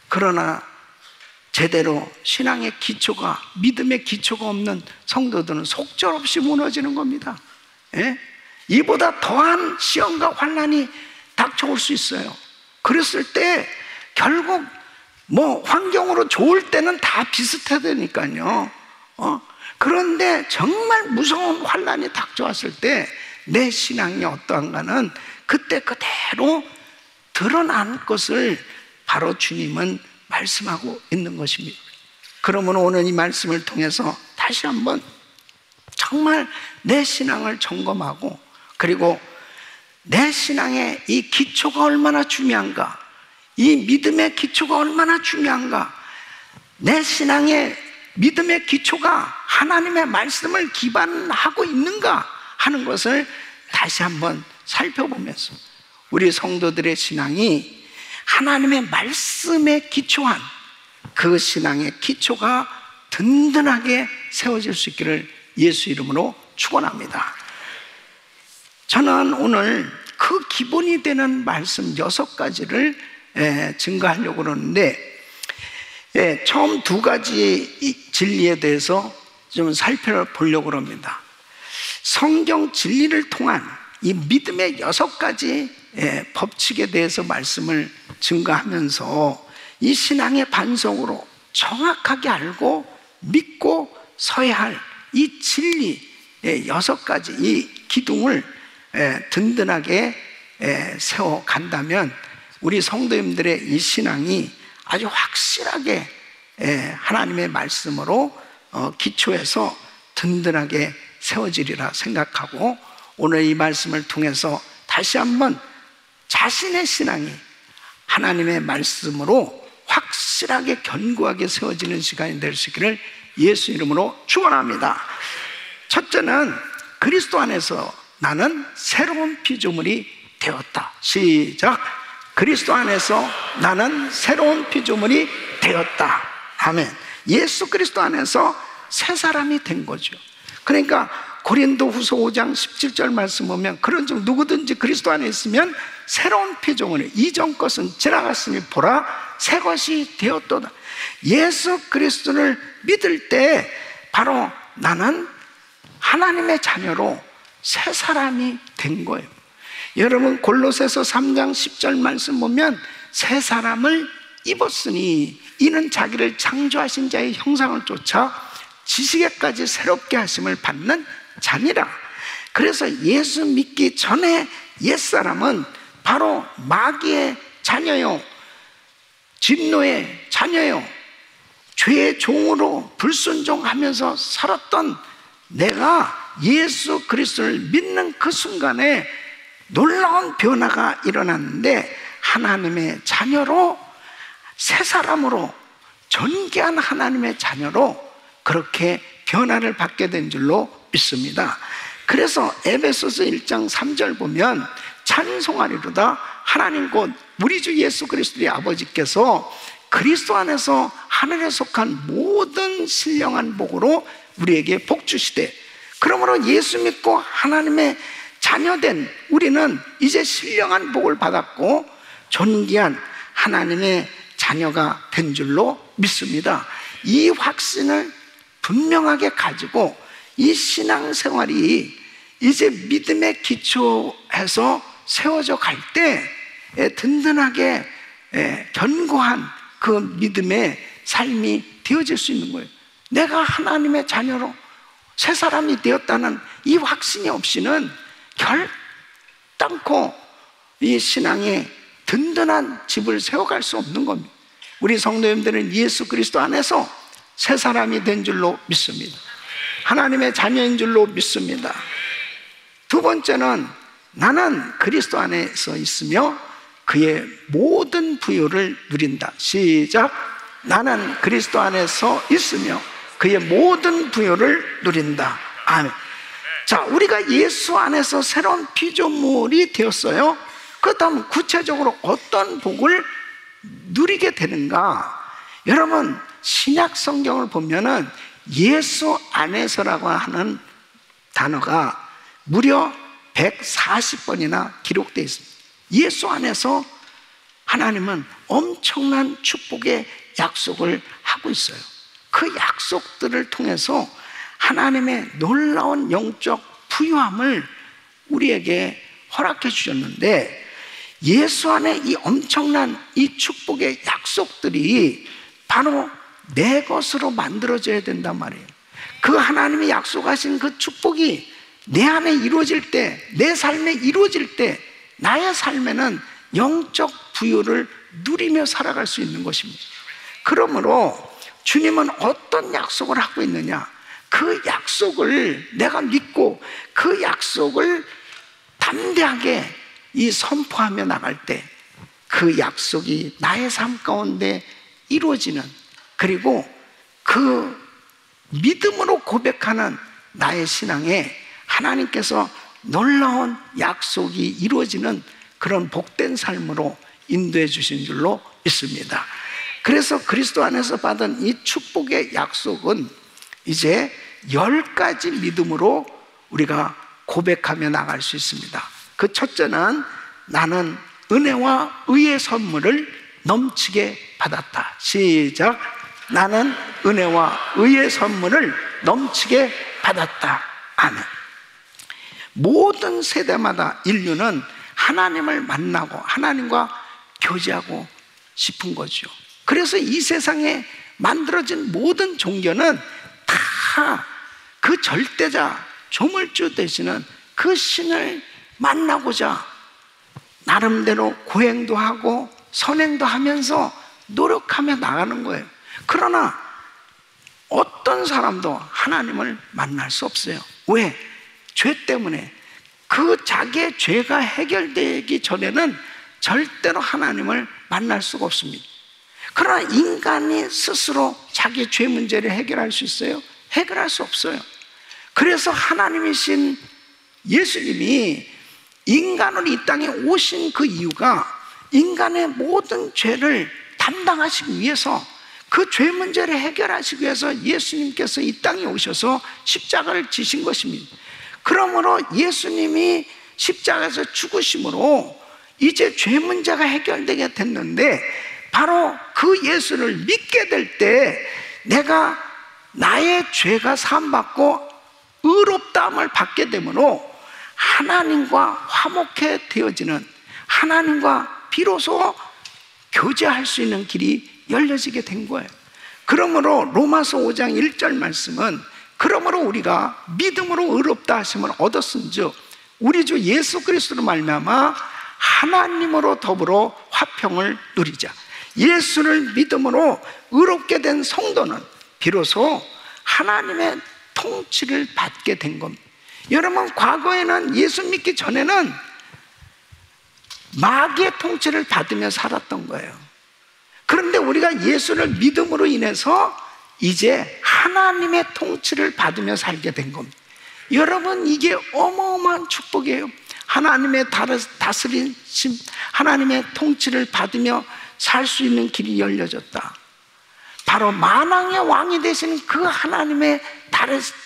그러나 제대로 신앙의 기초가, 믿음의 기초가 없는 성도들은 속절없이 무너지는 겁니다. 예? 이보다 더한 시험과 환난이 닥쳐올 수 있어요. 그랬을 때 결국 뭐 환경으로 좋을 때는 다 비슷하다니까요. 그런데 정말 무서운 환난이 닥쳐왔을 때 내 신앙이 어떠한가는 그때 그대로 드러난 것을 바로 주님은 말씀하고 있는 것입니다. 그러면 오늘 이 말씀을 통해서 다시 한번 정말 내 신앙을 점검하고, 그리고 내 신앙의 이 기초가 얼마나 중요한가, 이 믿음의 기초가 얼마나 중요한가, 내 신앙의 믿음의 기초가 하나님의 말씀을 기반하고 있는가 하는 것을 다시 한번 살펴보면서 우리 성도들의 신앙이 하나님의 말씀에 기초한 그 신앙의 기초가 든든하게 세워질 수 있기를 예수 이름으로 축원합니다. 저는 오늘 그 기본이 되는 말씀 6가지를 증거하려고 그러는데, 처음 2가지 진리에 대해서 좀 살펴보려고 합니다. 성경 진리를 통한 이 믿음의 6가지 법칙에 대해서 말씀을 증거하면서 이 신앙의 반성으로 정확하게 알고 믿고 서야 할 이 진리 6가지 이 기둥을 든든하게 세워간다면 우리 성도님들의 이 신앙이 아주 확실하게 하나님의 말씀으로 기초해서 든든하게 세워지리라 생각하고, 오늘 이 말씀을 통해서 다시 한번 자신의 신앙이 하나님의 말씀으로 확실하게 견고하게 세워지는 시간이 될 수 있기를 예수 이름으로 축원합니다. 첫째는 그리스도 안에서 나는 새로운 피조물이 되었다. 시작. 그리스도 안에서 나는 새로운 피조물이 되었다. 아멘. 예수 그리스도 안에서 새 사람이 된 거죠. 그러니까 고린도후서 5장 17절 말씀 보면, 그런즉 누구든지 그리스도 안에 있으면 새로운 피조물이, 이전 것은 지나갔으니 보라 새 것이 되었도다. 예수 그리스도를 믿을 때 바로 나는 하나님의 자녀로 새 사람이 된 거예요. 여러분 골로새서 3장 10절 말씀 보면 새 사람을 입었으니 이는 자기를 창조하신 자의 형상을 쫓아 지식에까지 새롭게 하심을 받는 자니라. 그래서 예수 믿기 전에 옛사람은 바로 마귀의 자녀요, 진노의 자녀요, 죄의 종으로 불순종하면서 살았던 내가 예수 그리스도를 믿는 그 순간에 놀라운 변화가 일어났는데, 하나님의 자녀로, 새 사람으로, 존귀한 하나님의 자녀로 그렇게 변화를 받게 된 줄로 믿습니다. 그래서 에베소서 1장 3절 보면 찬송하리로다 하나님 곧 우리 주 예수 그리스도의 아버지께서 그리스도 안에서 하늘에 속한 모든 신령한 복으로 우리에게 복 주시되, 그러므로 예수 믿고 하나님의 자녀된 우리는 이제 신령한 복을 받았고 존귀한 하나님의 자녀가 된 줄로 믿습니다. 이 확신을 분명하게 가지고 이 신앙생활이 이제 믿음의 기초에서 세워져 갈 때 든든하게 견고한 그 믿음의 삶이 되어질 수 있는 거예요. 내가 하나님의 자녀로 새 사람이 되었다는 이 확신이 없이는 결단코 이 신앙에 든든한 집을 세워갈 수 없는 겁니다. 우리 성도님들은 예수 그리스도 안에서 새 사람이 된 줄로 믿습니다. 하나님의 자녀인 줄로 믿습니다. 두 번째는 나는 그리스도 안에서 있으며 그의 모든 부요를 누린다. 시작. 나는 그리스도 안에서 있으며 그의 모든 부요를 누린다. 아멘. 자, 우리가 예수 안에서 새로운 피조물이 되었어요. 그렇다면 구체적으로 어떤 복을 누리게 되는가? 여러분, 신약 성경을 보면은 예수 안에서라고 하는 단어가 무려 140번이나 기록되어 있습니다. 예수 안에서 하나님은 엄청난 축복의 약속을 하고 갖고 있어요. 그 약속들을 통해서 하나님의 놀라운 영적 부유함을 우리에게 허락해 주셨는데, 예수 안에 이 엄청난 이 축복의 약속들이 바로 내 것으로 만들어져야 된단 말이에요. 그 하나님이 약속하신 그 축복이 내 안에 이루어질 때, 내 삶에 이루어질 때 나의 삶에는 영적 부유를 누리며 살아갈 수 있는 것입니다. 그러므로 주님은 어떤 약속을 하고 있느냐, 그 약속을 내가 믿고 그 약속을 담대하게 이 선포하며 나갈 때 그 약속이 나의 삶 가운데 이루어지는, 그리고 그 믿음으로 고백하는 나의 신앙에 하나님께서 놀라운 약속이 이루어지는 그런 복된 삶으로 인도해 주신 줄로 믿습니다. 그래서 그리스도 안에서 받은 이 축복의 약속은 이제 10가지 믿음으로 우리가 고백하며 나갈 수 있습니다. 그 첫째는 나는 은혜와 의의 선물을 넘치게 받았다. 시작. 나는 은혜와 의의 선물을 넘치게 받았다. 아멘. 모든 세대마다 인류는 하나님을 만나고 하나님과 교제하고 싶은 거죠. 그래서 이 세상에 만들어진 모든 종교는 다 그 절대자 조물주 되시는 그 신을 만나고자 나름대로 고행도 하고 선행도 하면서 노력하며 나가는 거예요. 그러나 어떤 사람도 하나님을 만날 수 없어요. 왜? 죄 때문에. 그 자기의 죄가 해결되기 전에는 절대로 하나님을 만날 수가 없습니다. 그러나 인간이 스스로 자기의 죄 문제를 해결할 수 있어요? 해결할 수 없어요. 그래서 하나님이신 예수님이 인간으로 이 땅에 오신 그 이유가 인간의 모든 죄를 담당하시기 위해서, 그 죄 문제를 해결하시기 위해서 예수님께서 이 땅에 오셔서 십자가를 지신 것입니다. 그러므로 예수님이 십자가에서 죽으심으로 이제 죄 문제가 해결되게 됐는데, 바로 그 예수를 믿게 될 때 내가 나의 죄가 사함받고 의롭다함을 받게 되므로 하나님과 화목해 되어지는, 하나님과 비로소 교제할 수 있는 길이 열려지게 된 거예요. 그러므로 로마서 5장 1절 말씀은, 그러므로 우리가 믿음으로 의롭다 하심을 얻었은즉 우리 주 예수 그리스도로 말미암아 하나님으로 더불어 화평을 누리자. 예수를 믿음으로 의롭게 된 성도는 비로소 하나님의 통치를 받게 된 겁니다. 여러분, 과거에는 예수 믿기 전에는 마귀의 통치를 받으며 살았던 거예요. 그런데 우리가 예수를 믿음으로 인해서 이제 하나님의 통치를 받으며 살게 된 겁니다. 여러분, 이게 어마어마한 축복이에요. 하나님의 다스리심, 하나님의 통치를 받으며 살 수 있는 길이 열려졌다. 바로 만왕의 왕이 되시는 그 하나님의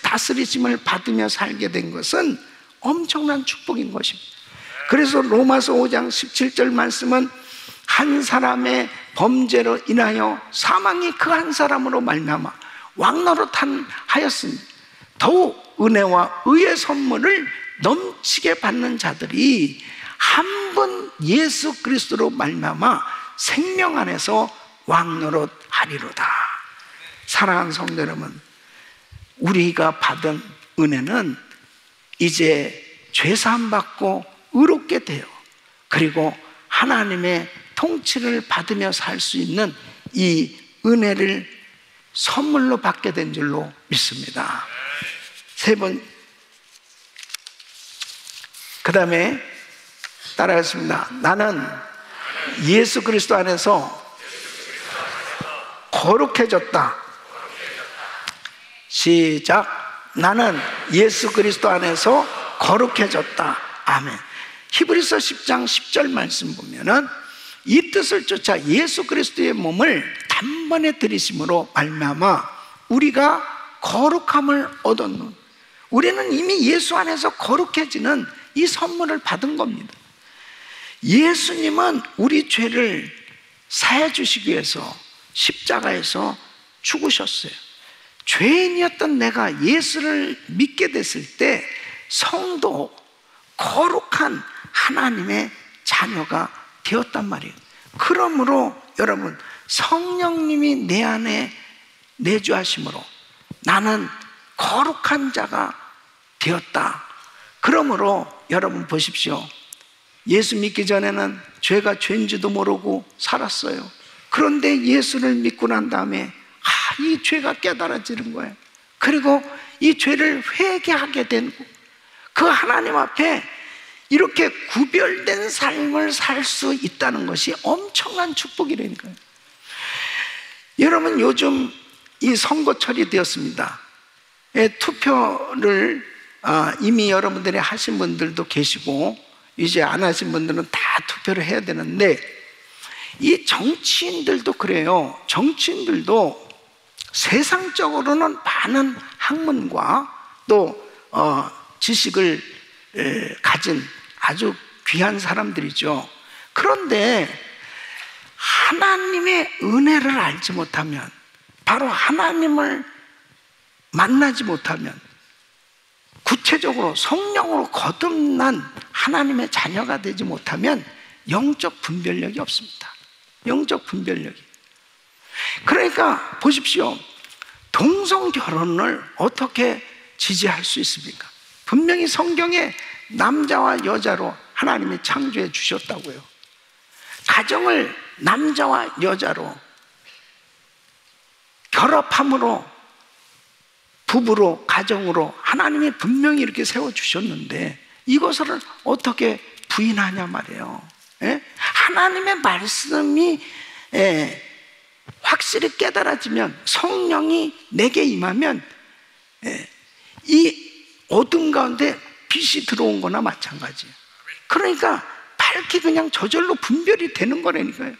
다스리심을 받으며 살게 된 것은 엄청난 축복인 것입니다. 그래서 로마서 5장 17절 말씀은, 한 사람의 범죄로 인하여 사망이 그 한 사람으로 말미암아 왕노릇하였으니 더욱 은혜와 의의 선물을 넘치게 받는 자들이 한 분 예수 그리스도로 말미암아 생명 안에서 왕노릇하리로다. 사랑하는 성도 여러분, 우리가 받은 은혜는 이제 죄사함 받고 의롭게 돼요. 그리고 하나님의 통치를 받으며 살 수 있는 이 은혜를 선물로 받게 된 줄로 믿습니다. 세 번, 그 다음에 따라하겠습니다. 나는 예수 그리스도 안에서 거룩해졌다. 시작. 나는 예수 그리스도 안에서 거룩해졌다. 아멘. 히브리서 10장 10절 말씀 보면은, 이 뜻을 쫓아 예수 그리스도의 몸을 단번에 들이심으로 말미암아 우리가 거룩함을 얻었노. 우리는 이미 예수 안에서 거룩해지는 이 선물을 받은 겁니다. 예수님은 우리 죄를 사해 주시기 위해서 십자가에서 죽으셨어요. 죄인이었던 내가 예수를 믿게 됐을 때 성도, 거룩한 하나님의 자녀가 되었단 말이에요. 그러므로 여러분, 성령님이 내 안에 내주하심으로 나는 거룩한 자가 되었다. 그러므로 여러분 보십시오. 예수 믿기 전에는 죄가 죄인지도 모르고 살았어요. 그런데 예수를 믿고 난 다음에 이 죄가 깨달아지는 거예요. 그리고 이 죄를 회개하게 된 그 하나님 앞에 이렇게 구별된 삶을 살 수 있다는 것이 엄청난 축복이라니까요. 여러분, 요즘 이 선거철이 되었습니다. 투표를 이미 여러분들이 하신 분들도 계시고 이제 안 하신 분들은 다 투표를 해야 되는데, 이 정치인들도 그래요. 정치인들도 세상적으로는 많은 학문과 또 지식을 가진 아주 귀한 사람들이죠. 그런데 하나님의 은혜를 알지 못하면, 바로 하나님을 만나지 못하면, 구체적으로 성령으로 거듭난 하나님의 자녀가 되지 못하면 영적 분별력이 없습니다. 영적 분별력이. 그러니까 보십시오. 동성 결혼을 어떻게 지지할 수 있습니까? 분명히 성경에 남자와 여자로 하나님이 창조해 주셨다고요. 가정을 남자와 여자로 결합함으로, 부부로, 가정으로 하나님이 분명히 이렇게 세워주셨는데 이것을 어떻게 부인하냐 말이에요. 하나님의 말씀이 확실히 깨달아지면, 성령이 내게 임하면 이 어둠 가운데 빛이 들어온 거나 마찬가지예요. 그러니까 밝히 그냥 저절로 분별이 되는 거라니까요.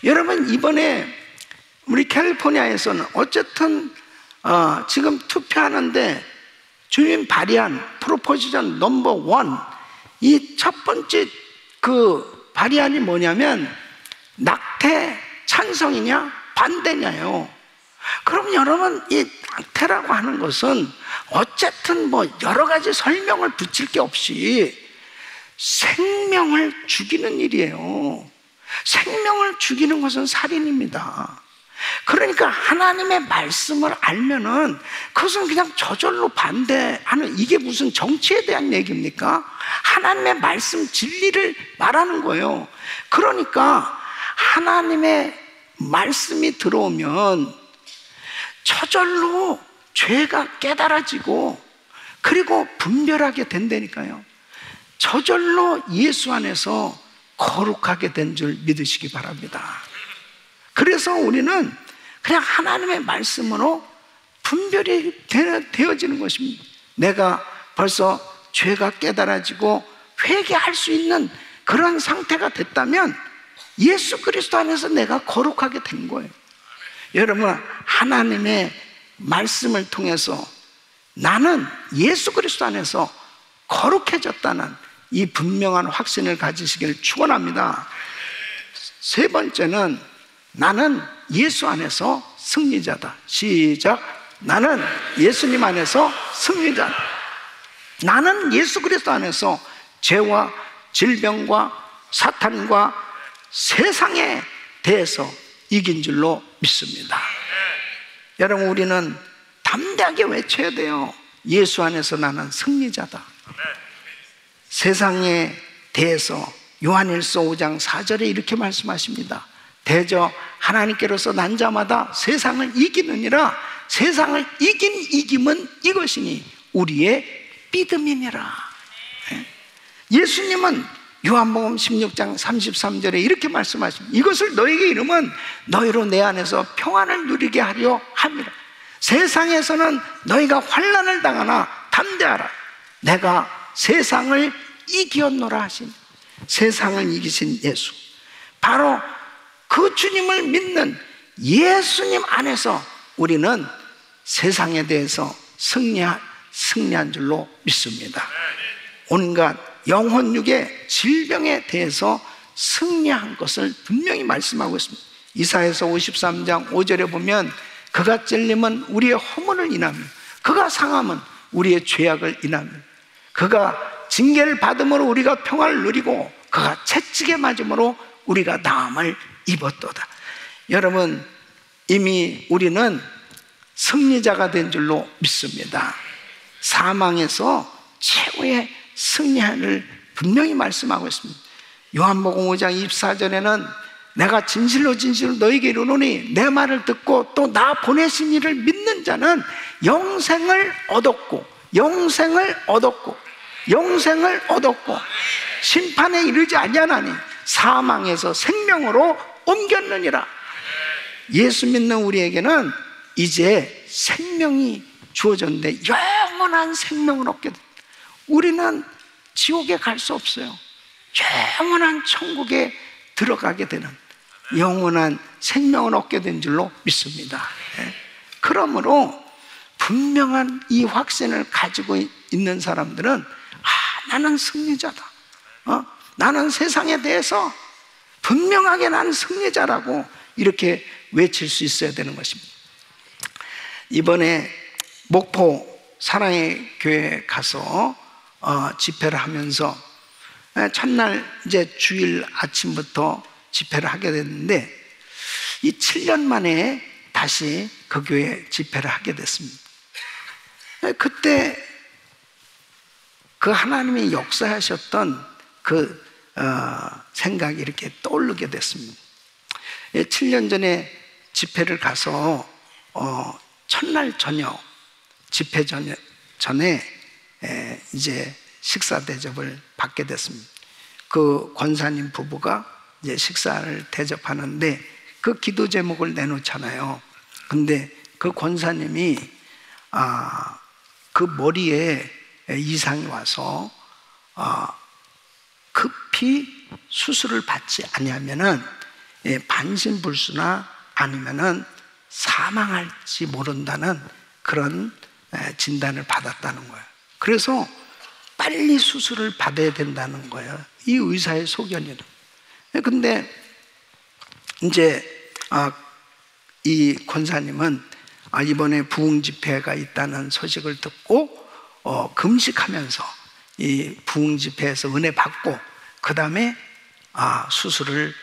여러분, 이번에 우리 캘리포니아에서는 어쨌든 지금 투표하는데 주민 발의안 프로포지션 넘버 1, 이 첫 번째 그 발의안이 뭐냐면 낙태 찬성이냐 반대냐요. 그럼 여러분, 이 낙태라고 하는 것은 어쨌든 뭐 여러 가지 설명을 붙일 게 없이 생명을 죽이는 일이에요. 생명을 죽이는 것은 살인입니다. 그러니까 하나님의 말씀을 알면은 그것은 그냥 저절로 반대하는, 이게 무슨 정치에 대한 얘기입니까? 하나님의 말씀 진리를 말하는 거예요. 그러니까 하나님의 말씀이 들어오면 저절로 죄가 깨달아지고 그리고 분별하게 된다니까요. 저절로 예수 안에서 거룩하게 된 줄 믿으시기 바랍니다. 그래서 우리는 그냥 하나님의 말씀으로 분별이 되어지는 것입니다. 내가 벌써 죄가 깨달아지고 회개할 수 있는 그런 상태가 됐다면 예수 그리스도 안에서 내가 거룩하게 된 거예요. 여러분, 하나님의 말씀을 통해서 나는 예수 그리스도 안에서 거룩해졌다는 이 분명한 확신을 가지시기를 축원합니다. 세 번째는 나는 예수 안에서 승리자다. 시작. 나는 예수님 안에서 승리자다. 나는 예수 그리스도 안에서 죄와 질병과 사탄과 세상에 대해서 이긴 줄로 믿습니다. 여러분, 우리는 담대하게 외쳐야 돼요. 예수 안에서 나는 승리자다. 세상에 대해서 요한일서 5장 4절에 이렇게 말씀하십니다. 대저 하나님께로서 난 자마다 세상을 이기느니라. 세상을 이긴 이김은 이것이니 우리의 믿음이니라. 예수님은 요한복음 16장 33절에 이렇게 말씀하십니다. 이것을 너에게 이르면 너희로 내 안에서 평안을 누리게 하려 합니다. 세상에서는 너희가 환난을 당하나 담대하라. 내가 세상을 이기었노라 하신, 세상을 이기신 예수, 바로 그 주님을 믿는 예수님 안에서 우리는 세상에 대해서 승리한 줄로 믿습니다. 온갖 영혼육의 질병에 대해서 승리한 것을 분명히 말씀하고 있습니다. 이사야서 53장 5절에 보면 그가 찔림은 우리의 허물을 인하며 그가 상함은 우리의 죄악을 인하며 그가 징계를 받음으로 우리가 평화를 누리고 그가 채찍에 맞음으로 우리가 나음을 입었도다. 여러분, 이미 우리는 승리자가 된 줄로 믿습니다. 사망에서 최후의 승리를 분명히 말씀하고 있습니다. 요한복음 5장 24절에는 내가 진실로 진실로 너에게 이르노니 내 말을 듣고 또 나 보내신 이를 믿는 자는 영생을 얻었고 영생을 얻었고 영생을 얻었고 심판에 이르지 아니하나니 사망에서 생명으로 옮겼느니라. 예수 믿는 우리에게는 이제 생명이 주어졌는데 영원한 생명을 얻게 됩니다. 우리는 지옥에 갈 수 없어요. 영원한 천국에 들어가게 되는 영원한 생명을 얻게 된 줄로 믿습니다. 그러므로 분명한 이 확신을 가지고 있는 사람들은 나는 승리자다. 나는 세상에 대해서 분명하게 나는 승리자라고 이렇게 외칠 수 있어야 되는 것입니다. 이번에 목포 사랑의 교회에 가서 집회를 하면서 첫날 이제 주일 아침부터 집회를 하게 됐는데 이 7년 만에 다시 그 교회에 집회를 하게 됐습니다. 그때 그 하나님이 역사하셨던 그 생각이 이렇게 떠오르게 됐습니다. 7년 전에 집회를 가서 첫날 저녁 집회 전에 이제 식사 대접을 받게 됐습니다. 그 권사님 부부가 이제 식사를 대접하는데 그 기도 제목을 내놓잖아요. 근데 그 권사님이 그 머리에 이상이 와서 급히 수술을 받지 아니하면은 반신불수나 아니면은 사망할지 모른다는 그런 진단을 받았다는 거예요. 그래서 빨리 수술을 받아야 된다는 거예요. 이 의사의 소견이에요. 근데 이제 이 권사님은 이번에 부흥 집회가 있다는 소식을 듣고 금식하면서 이 부흥 집회에서 은혜 받고 그 다음에 수술을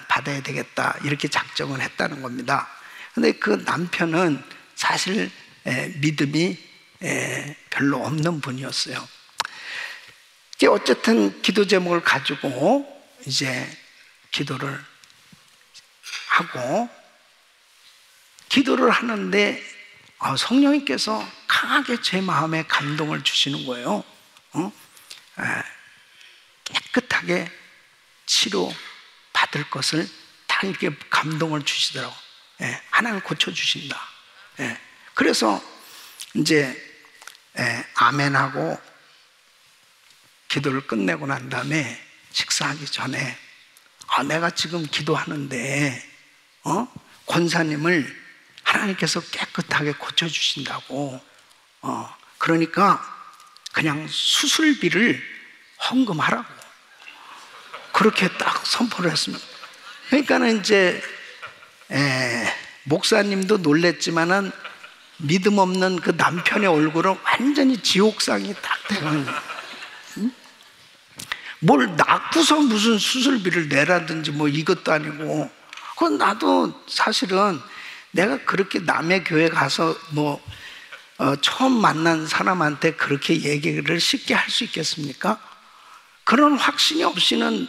받아야 되겠다 이렇게 작정을 했다는 겁니다. 근데 그 남편은 사실 믿음이 별로 없는 분이었어요. 어쨌든 기도 제목을 가지고 이제 기도를 하고 기도를 하는데 성령님께서 강하게 제 마음에 감동을 주시는 거예요. 깨끗하게 치료 받을 것을 딱 이렇게 감동을 주시더라고. 하나님 고쳐주신다. 그래서 이제 아멘하고 기도를 끝내고 난 다음에 식사하기 전에 내가 지금 기도하는데 권사님을 하나님께서 깨끗하게 고쳐주신다고 그러니까 그냥 수술비를 헌금하라고 그렇게 딱 선포를 했습니다. 그러니까는 이제 목사님도 놀랬지만은 믿음 없는 그 남편의 얼굴은 완전히 지옥상이 딱 되는 거예요. 뭘 낳고서 무슨 수술비를 내라든지 뭐 이것도 아니고 그건 나도 사실은 내가 그렇게 남의 교회 가서 뭐 처음 만난 사람한테 그렇게 얘기를 쉽게 할 수 있겠습니까? 그런 확신이 없이는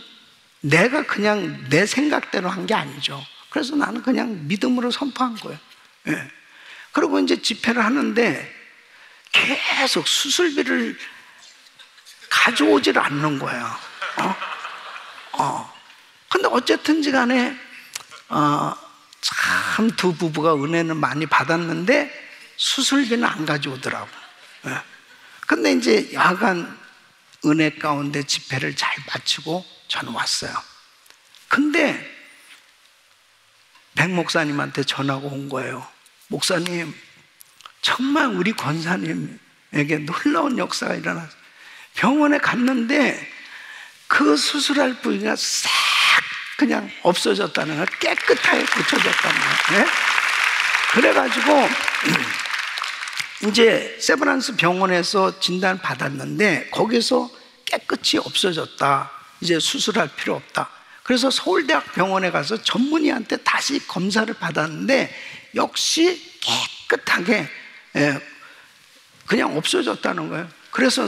내가 그냥 내 생각대로 한 게 아니죠. 그래서 나는 그냥 믿음으로 선포한 거예요. 그리고 이제 집회를 하는데 계속 수술비를 가져오질 않는 거야. 근데 어쨌든지 간에 참 두 부부가 은혜는 많이 받았는데 수술비는 안 가져오더라고. 근데 이제 야간 은혜 가운데 집회를 잘 마치고 저는 왔어요. 근데 백 목사님한테 전화가 온 거예요. 목사님, 정말 우리 권사님에게 놀라운 역사가 일어났어요. 병원에 갔는데 그 수술할 부위가 싹 그냥 없어졌다는 거예요. 깨끗하게 고쳐졌다는 거예요. 그래가지고 이제 세브란스 병원에서 진단 받았는데 거기서 깨끗이 없어졌다. 이제 수술할 필요 없다. 그래서 서울대학 병원에 가서 전문의한테 다시 검사를 받았는데 역시 깨끗하게 그냥 없어졌다는 거예요. 그래서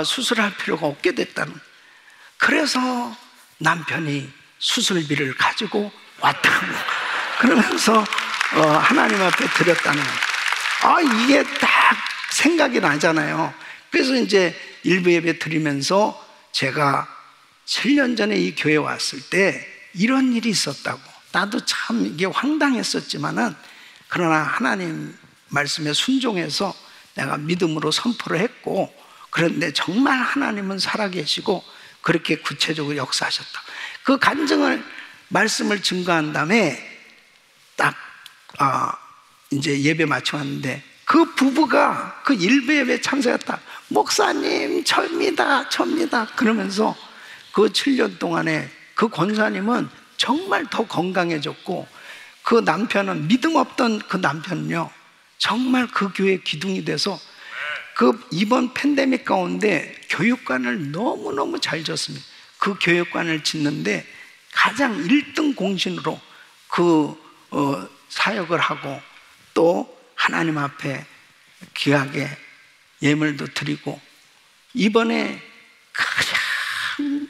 수술할 필요가 없게 됐다는 거예요. 그래서 남편이 수술비를 가지고 왔다고 그러면서 하나님 앞에 드렸다는 거예요. 이게 딱 생각이 나잖아요. 그래서 이제 일부 예배 드리면서 제가 7년 전에 이 교회에 왔을 때 이런 일이 있었다고, 나도 참 이게 황당했었지만은 그러나 하나님 말씀에 순종해서 내가 믿음으로 선포를 했고, 그런데 정말 하나님은 살아계시고 그렇게 구체적으로 역사하셨다. 그 간증을 말씀을 증거한 다음에 딱 이제 예배 마쳐 왔는데 그 부부가 그 일부 예배 참석했다. 목사님 접니다 그러면서 그 7년 동안에 그 권사님은 정말 더 건강해졌고, 그 남편은 믿음 없던 그 남편은요 정말 그 교회 기둥이 돼서 그 이번 팬데믹 가운데 교육관을 너무너무 잘 졌습니다. 그 교육관을 짓는데 가장 1등 공신으로 그 사역을 하고 또 하나님 앞에 귀하게 예물도 드리고, 이번에 그냥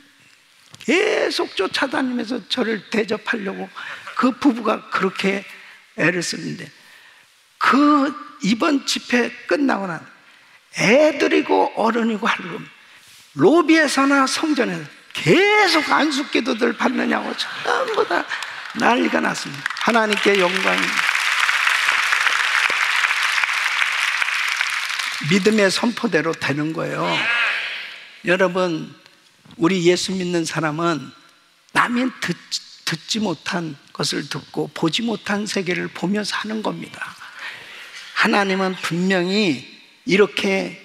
계속 쫓아다니면서 저를 대접하려고 그 부부가 그렇게 애를 쓰는데, 그 이번 집회 끝나고 난 애들이고 어른이고 할금 로비에서나 성전에서 계속 안수기도들 받느냐고 전부 다 난리가 났습니다. 하나님께 영광입니다. 믿음의 선포대로 되는 거예요. 여러분, 우리 예수 믿는 사람은 남이 듣지 못한 것을 듣고 보지 못한 세계를 보며 사는 겁니다. 하나님은 분명히 이렇게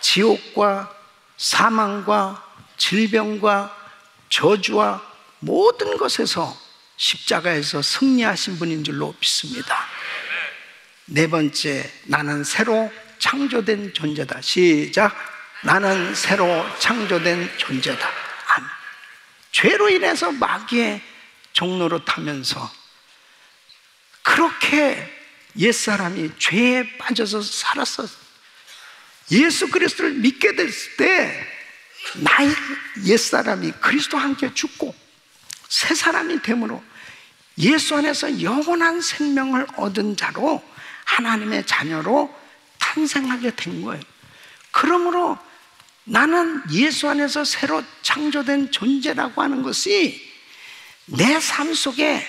지옥과 사망과 질병과 저주와 모든 것에서 십자가에서 승리하신 분인 줄로 믿습니다. 네 번째, 나는 새로 창조된 존재다. 시작. 나는 새로 창조된 존재다. 아멘. 죄로 인해서 마귀의 종로로 타면서 그렇게 옛사람이 죄에 빠져서 살았어. 예수 그리스도를 믿게 됐을 때 나의 옛사람이 그리스도와 함께 죽고 새 사람이 됨으로 예수 안에서 영원한 생명을 얻은 자로 하나님의 자녀로 탄생하게 된 거예요. 그러므로 나는 예수 안에서 새로 창조된 존재라고 하는 것이 내 삶 속에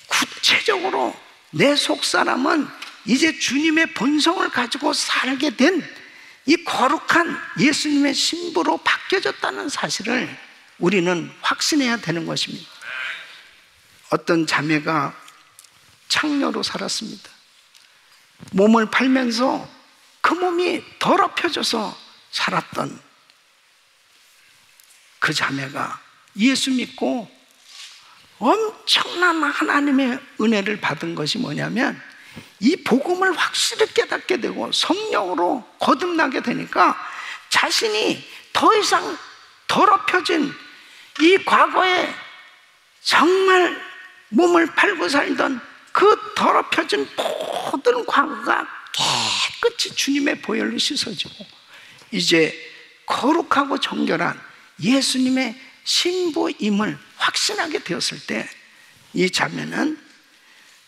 구체적으로 내 속사람은 이제 주님의 본성을 가지고 살게 된 이 거룩한 예수님의 신부로 바뀌어졌다는 사실을 우리는 확신해야 되는 것입니다. 어떤 자매가 창녀로 살았습니다. 몸을 팔면서 그 몸이 더럽혀져서 살았던 그 자매가 예수 믿고 엄청난 하나님의 은혜를 받은 것이 뭐냐면, 이 복음을 확실히 깨닫게 되고 성령으로 거듭나게 되니까 자신이 더 이상 더럽혀진 이 과거에 정말 몸을 팔고 살던 그 더럽혀진 모든 과거가 깨끗이 주님의 보혈로 씻어지고 이제 거룩하고 정결한 예수님의 신부임을 확신하게 되었을 때, 이 자매는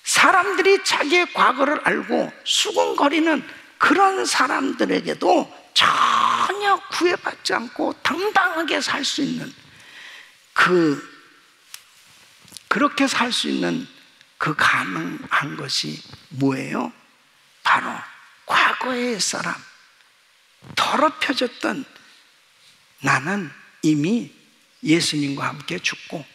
사람들이 자기의 과거를 알고 수군거리는 그런 사람들에게도 전혀 구애받지 않고 당당하게 살 수 있는 그렇게 살 수 있는 그 가능한 것이 뭐예요? 바로 과거의 사람, 더럽혀졌던 나는 이미 예수님과 함께 죽고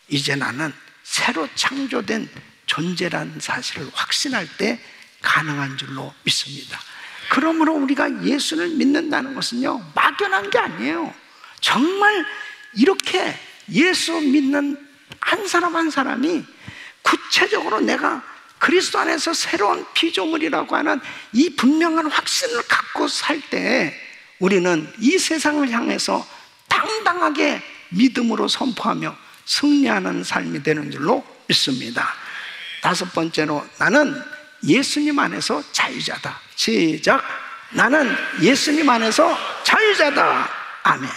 이제 나는 새로 창조된 존재라는 사실을 확신할 때 가능한 줄로 믿습니다. 그러므로 우리가 예수를 믿는다는 것은요, 막연한 게 아니에요. 정말 이렇게 예수 믿는 한 사람 한 사람이 구체적으로 내가 그리스도 안에서 새로운 피조물이라고 하는 이 분명한 확신을 갖고 살 때 우리는 이 세상을 향해서 당당하게 믿음으로 선포하며 승리하는 삶이 되는 줄로 믿습니다. 다섯 번째로, 나는 예수님 안에서 자유자다. 시작. 나는 예수님 안에서 자유자다. 아멘.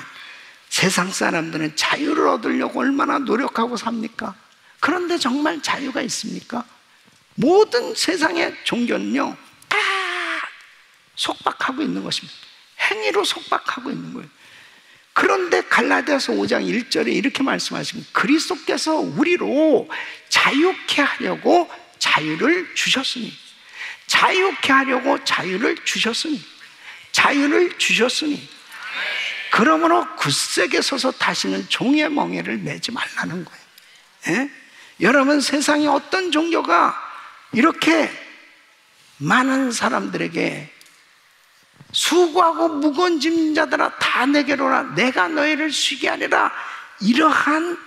세상 사람들은 자유를 얻으려고 얼마나 노력하고 삽니까? 그런데 정말 자유가 있습니까? 모든 세상의 종교는요, 다 속박하고 있는 것입니다. 행위로 속박하고 있는 거예요. 그런데 갈라디아서 5장 1절에 이렇게 말씀하십니다. 그리스도께서 우리로 자유케 하려고 자유를 주셨으니, 자유케 하려고 자유를 주셨으니, 자유를 주셨으니, 그러므로 굳세게 서서 다시는 종의 멍에를 매지 말라는 거예요. 예? 여러분, 세상에 어떤 종교가 이렇게 많은 사람들에게 수고하고 무거운 짐진 자들아 다 내게로 오라, 내가 너희를 쉬게 하리라, 이러한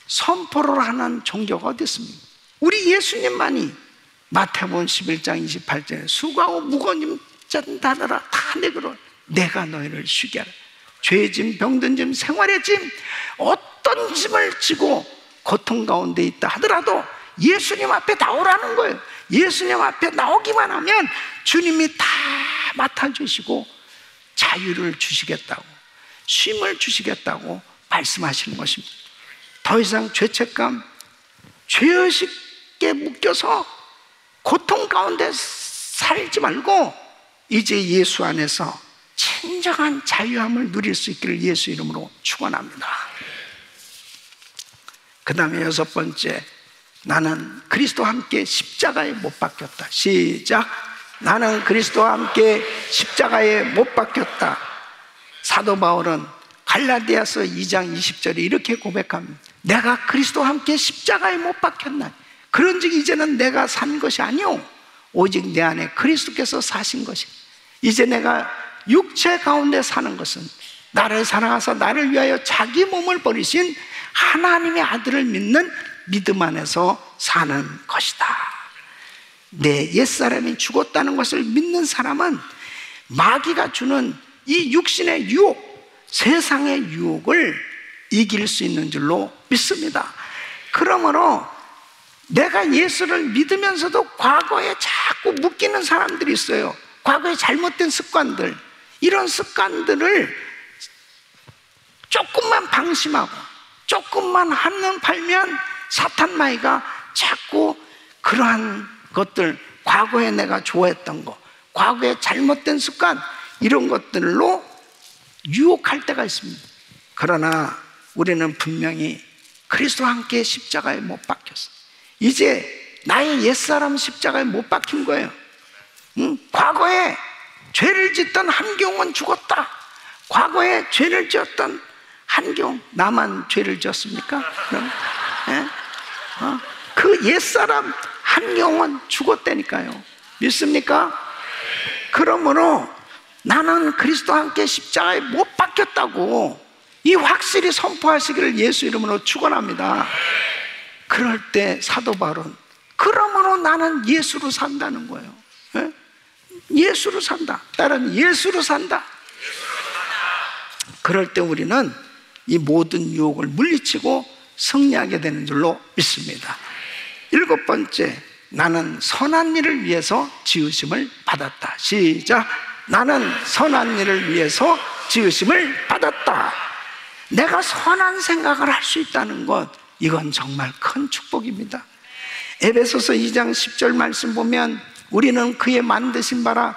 선포를 하는 종교가 어디 있습니까? 우리 예수님만이 마태복음 11장 28절에 수고하고 무거운 짐진 자들아 다 내게로 오라, 내가 너희를 쉬게 하라. 죄의 짐, 병든 짐, 생활의 짐, 어떤 짐을 지고 고통 가운데 있다 하더라도 예수님 앞에 나오라는 거예요. 예수님 앞에 나오기만 하면 주님이 다 맡아주시고 자유를 주시겠다고, 쉼을 주시겠다고 말씀하시는 것입니다. 더 이상 죄책감, 죄의식에 묶여서 고통 가운데 살지 말고 이제 예수 안에서 진정한 자유함을 누릴 수 있기를 예수 이름으로 축원합니다. 그 다음에 여섯 번째, 나는 그리스도와 함께 십자가에 못 박혔다. 시작. 나는 그리스도와 함께 십자가에 못 박혔다. 사도 바울은 갈라디아서 2장 20절에 이렇게 고백합니다. 내가 그리스도와 함께 십자가에 못 박혔나. 그런즉 이제는 내가 산 것이 아니오 오직 내 안에 그리스도께서 사신 것이. 이제 내가 육체 가운데 사는 것은 나를 사랑하사 나를 위하여 자기 몸을 버리신 하나님의 아들을 믿는 믿음 안에서 사는 것이다. 내 옛사람이 죽었다는 것을 믿는 사람은 마귀가 주는 이 육신의 유혹, 세상의 유혹을 이길 수 있는 줄로 믿습니다. 그러므로 내가 예수를 믿으면서도 과거에 자꾸 묶이는 사람들이 있어요. 과거의 잘못된 습관들, 이런 습관들을 조금만 방심하고 조금만 한눈 팔면 사탄 마귀가 자꾸 그러한 것들, 과거에 내가 좋아했던 거, 과거의 잘못된 습관, 이런 것들로 유혹할 때가 있습니다. 그러나 우리는 분명히 그리스도와 함께 십자가에 못 박혔어. 이제 나의 옛사람 십자가에 못 박힌 거예요. 과거에 죄를 짓던 한경은 죽었다. 과거에 죄를 지었던 한경, 나만 죄를 지었습니까? 그럼 그 옛사람 한경은 죽었다니까요. 믿습니까? 그러므로 나는 그리스도와 함께 십자가에 못 박혔다고 이 확실히 선포하시기를 예수 이름으로 축원합니다. 그럴 때 사도 바울은 그러므로 나는 예수로 산다는 거예요. 예? 예수로 산다. 나는 예수로 산다. 그럴 때 우리는 이 모든 유혹을 물리치고 승리하게 되는 줄로 믿습니다. 일곱 번째, 나는 선한 일을 위해서 지으심을 받았다. 시작. 나는 선한 일을 위해서 지으심을 받았다. 내가 선한 생각을 할 수 있다는 것, 이건 정말 큰 축복입니다. 에베소서 2장 10절 말씀 보면 우리는 그의 만드신 바라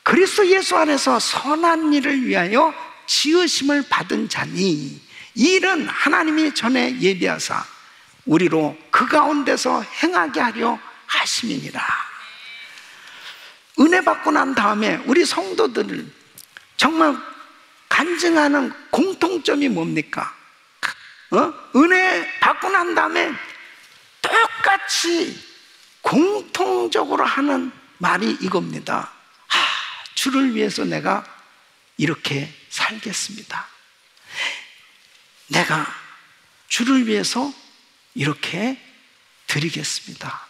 그리스도 예수 안에서 선한 일을 위하여 지으심을 받은 자니, 이 일은 하나님이 전에 예비하사 우리로 그 가운데서 행하게 하려 하심이니라. 은혜 받고 난 다음에 우리 성도들을 정말 간증하는 공통점이 뭡니까? 은혜 받고 난 다음에 똑같이 공통적으로 하는 말이 이겁니다. 주를 위해서 내가 이렇게 살겠습니다. 내가 주를 위해서 이렇게 드리겠습니다.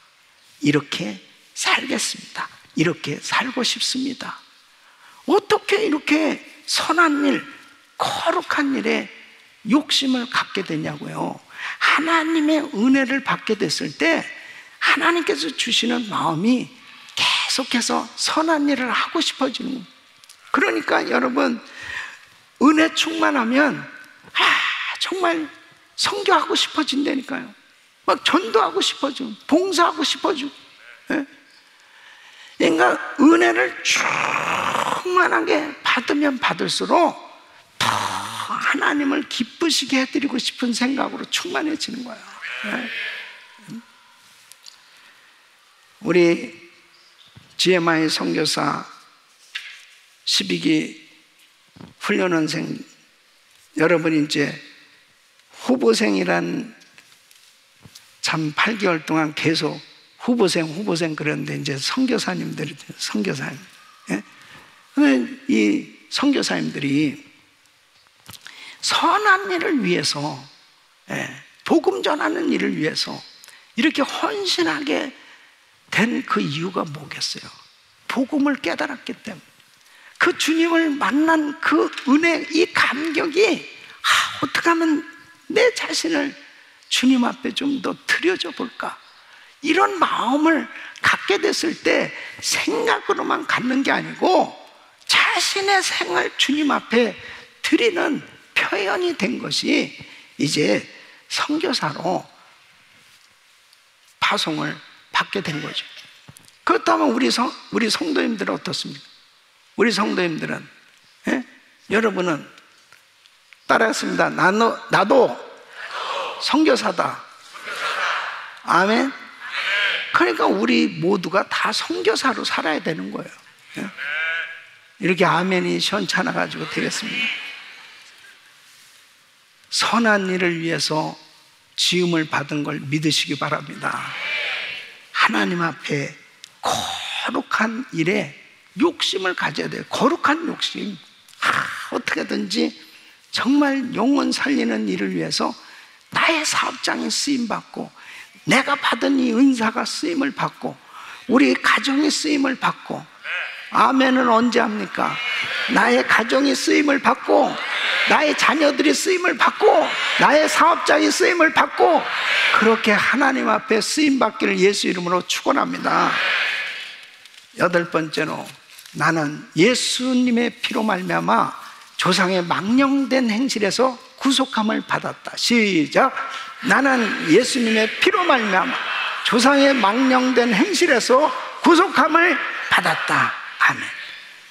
이렇게 살겠습니다. 이렇게 살고 싶습니다. 어떻게 이렇게 선한 일, 거룩한 일에 욕심을 갖게 되냐고요. 하나님의 은혜를 받게 됐을 때 하나님께서 주시는 마음이 계속해서 선한 일을 하고 싶어지는 거예요. 그러니까 여러분, 은혜 충만하면 정말 선교하고 싶어진다니까요. 막 전도하고 싶어지고 봉사하고 싶어지고. 그러니까 은혜를 충만하게 받으면 받을수록 더 하나님을 기쁘시게 해드리고 싶은 생각으로 충만해지는 거예요. 우리 GMI 선교사 12기 훈련원생 여러분이 이제 후보생이란 참 8개월 동안 계속 후보생 그랬는데 이제 선교사님들이 선교사님, 이 선교사님들이 선한 일을 위해서, 복음 전하는 일을 위해서 이렇게 헌신하게 된 그 이유가 뭐겠어요? 복음을 깨달았기 때문에. 그 주님을 만난 그 은혜, 이 감격이 어떻게 하면 내 자신을 주님 앞에 좀 더 드려줘 볼까, 이런 마음을 갖게 됐을 때 생각으로만 갖는 게 아니고 자신의 생을 주님 앞에 드리는 표현이 된 것이 이제 선교사로 파송을 받게 된 거죠. 그렇다면 우리 성도님들은 어떻습니까? 우리 성도님들은, 여러분은 따라했습니다. 나도 선교사다. 아멘. 그러니까 우리 모두가 다 선교사로 살아야 되는 거예요. 이렇게 아멘이 시원찮아가지고 되겠습니다. 선한 일을 위해서 지음을 받은 걸 믿으시기 바랍니다. 하나님 앞에 거룩한 일에 욕심을 가져야 돼요. 거룩한 욕심. 어떻게든지 정말 영혼 살리는 일을 위해서 나의 사업장이 쓰임받고, 내가 받은 이 은사가 쓰임을 받고, 우리 가정이 쓰임을 받고. 아멘은 언제 합니까? 나의 가정이 쓰임을 받고, 나의 자녀들이 쓰임을 받고, 나의 사업장이 쓰임을 받고, 그렇게 하나님 앞에 쓰임받기를 예수 이름으로 축원합니다. 8번째로, 나는 예수님의 피로 말미암아 조상의 망령된 행실에서 구속함을 받았다. 시작. 나는 예수님의 피로 말미암아 조상의 망령된 행실에서 구속함을 받았다. 아멘.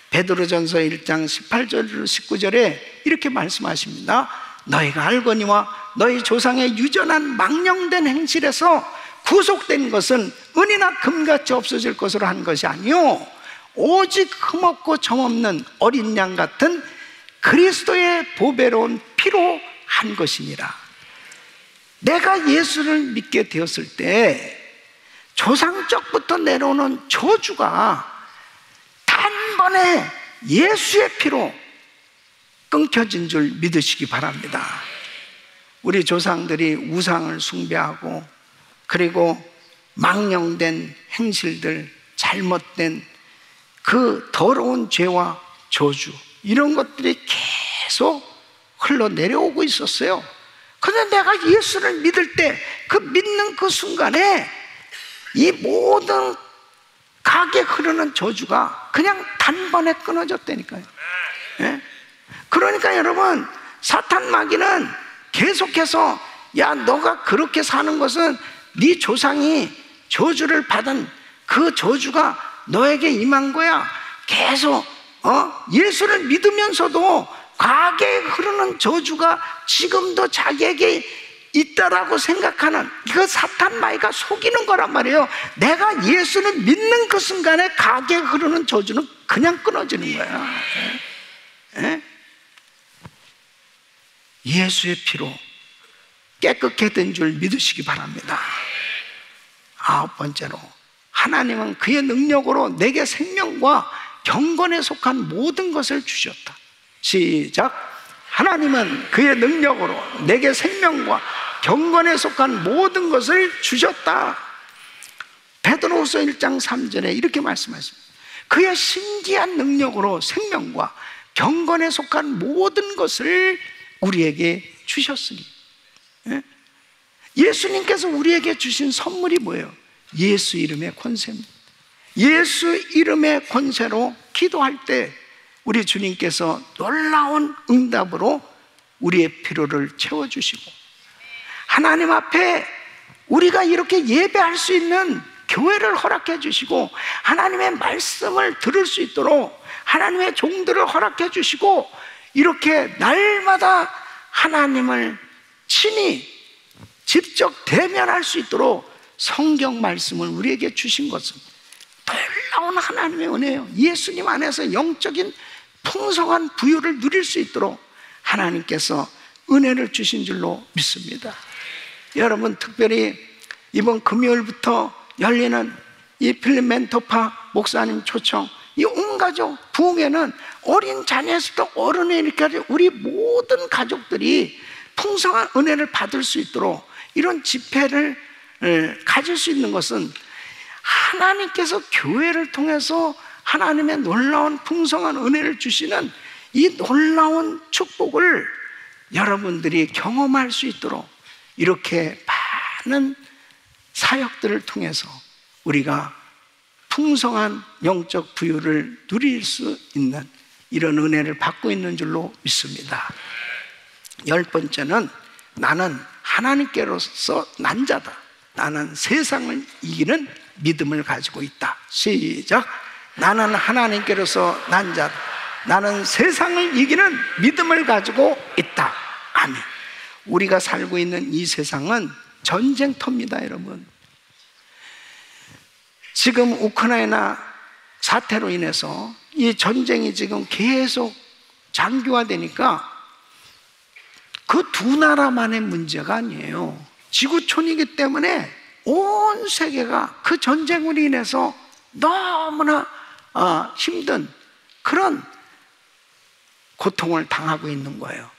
베드로전서 1장 18절 19절에 이렇게 말씀하십니다. 너희가 알거니와 너희 조상의 유전한 망령된 행실에서 구속된 것은 은이나 금같이 없어질 것으로 한 것이 아니요 오직 흠없고 점없는 어린 양 같은 그리스도의 보배로운 피로 한 것이니라. 내가 예수를 믿게 되었을 때 조상적부터 내려오는 저주가 단번에 예수의 피로 끊겨진 줄 믿으시기 바랍니다. 우리 조상들이 우상을 숭배하고, 그리고 망령된 행실들, 잘못된 그 더러운 죄와 저주, 이런 것들이 계속 흘러내려오고 있었어요. 그런데 내가 예수를 믿을 때, 그 믿는 그 순간에 이 모든 가게 흐르는 저주가 그냥 단번에 끊어졌다니까요. 그러니까 여러분, 사탄 마귀는 계속해서, 야, 너가 그렇게 사는 것은 네 조상이 저주를 받은 그 저주가 너에게 임한 거야. 계속 예수를 믿으면서도 과거에 흐르는 저주가 지금도 자기에게 있다라고 생각하는 그 사탄 마귀가 속이는 거란 말이에요. 내가 예수를 믿는 그 순간에 과거에 흐르는 저주는 그냥 끊어지는 거야. 예수의 피로 깨끗게 된 줄 믿으시기 바랍니다. 9번째로, 하나님은 그의 능력으로 내게 생명과 경건에 속한 모든 것을 주셨다. 시작. 하나님은 그의 능력으로 내게 생명과 경건에 속한 모든 것을 주셨다. 베드로후서 1장 3절에 이렇게 말씀하십니다. 그의 신기한 능력으로 생명과 경건에 속한 모든 것을 우리에게 주셨으니. 예수님께서 우리에게 주신 선물이 뭐예요? 예수 이름의 권세입니다. 예수 이름의 권세로 기도할 때 우리 주님께서 놀라운 응답으로 우리의 필요를 채워주시고, 하나님 앞에 우리가 이렇게 예배할 수 있는 교회를 허락해 주시고, 하나님의 말씀을 들을 수 있도록 하나님의 종들을 허락해 주시고, 이렇게 날마다 하나님을 친히 직접 대면할 수 있도록 성경 말씀을 우리에게 주신 것은 놀라운 하나님의 은혜예요. 예수님 안에서 영적인 풍성한 부유를 누릴 수 있도록 하나님께서 은혜를 주신 줄로 믿습니다. 여러분, 특별히 이번 금요일부터 열리는 이 필립 멘토파 목사님 초청, 이 온 가족 부흥회는 어린 자녀에서부터 어른에 이르기까지 우리 모든 가족들이 풍성한 은혜를 받을 수 있도록 이런 집회를 가질 수 있는 것은 하나님께서 교회를 통해서 하나님의 놀라운 풍성한 은혜를 주시는 이 놀라운 축복을 여러분들이 경험할 수 있도록 이렇게 많은 사역들을 통해서 우리가 풍성한 영적 부유를 누릴 수 있는 이런 은혜를 받고 있는 줄로 믿습니다. 10번째는 나는 하나님께로서 난 자다. 나는 세상을 이기는 믿음을 가지고 있다. 시작. 나는 하나님께로서 난 자다. 나는 세상을 이기는 믿음을 가지고 있다. 아멘. 우리가 살고 있는 이 세상은 전쟁터입니다, 여러분. 지금 우크라이나 사태로 인해서 이 전쟁이 지금 계속 장기화되니까 그 두 나라만의 문제가 아니에요. 지구촌이기 때문에 온 세계가 그 전쟁으로 인해서 너무나 힘든 그런 고통을 당하고 있는 거예요.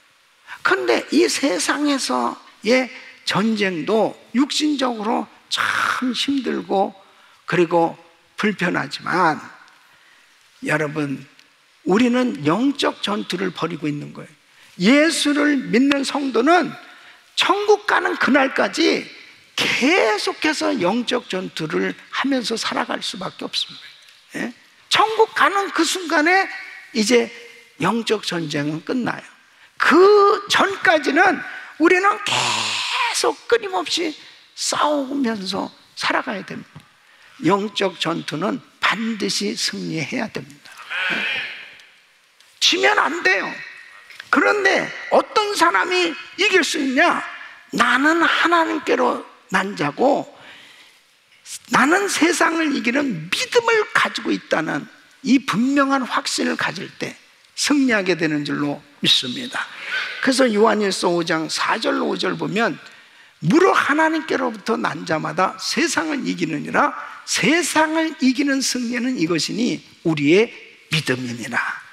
그런데 이 세상에서의 전쟁도 육신적으로 참 힘들고 그리고 불편하지만 여러분, 우리는 영적 전투를 벌이고 있는 거예요. 예수를 믿는 성도는 천국 가는 그날까지 계속해서 영적 전투를 하면서 살아갈 수밖에 없습니다. 예? 천국 가는 그 순간에 이제 영적 전쟁은 끝나요. 그 전까지는 우리는 계속 끊임없이 싸우면서 살아가야 됩니다. 영적 전투는 반드시 승리해야 됩니다. 지면 안 돼요. 그런데 어떤 사람이 이길 수 있냐? 나는 하나님께로 난 자고 나는 세상을 이기는 믿음을 가지고 있다는 이 분명한 확신을 가질 때 승리하게 되는 줄로 믿습니다. 그래서 요한일서 5장 4절 5절 보면 무릇 하나님께로부터 난 자마다 세상을 이기느니라. 세상을 이기는 승리는 이것이니 우리의 믿음이니라.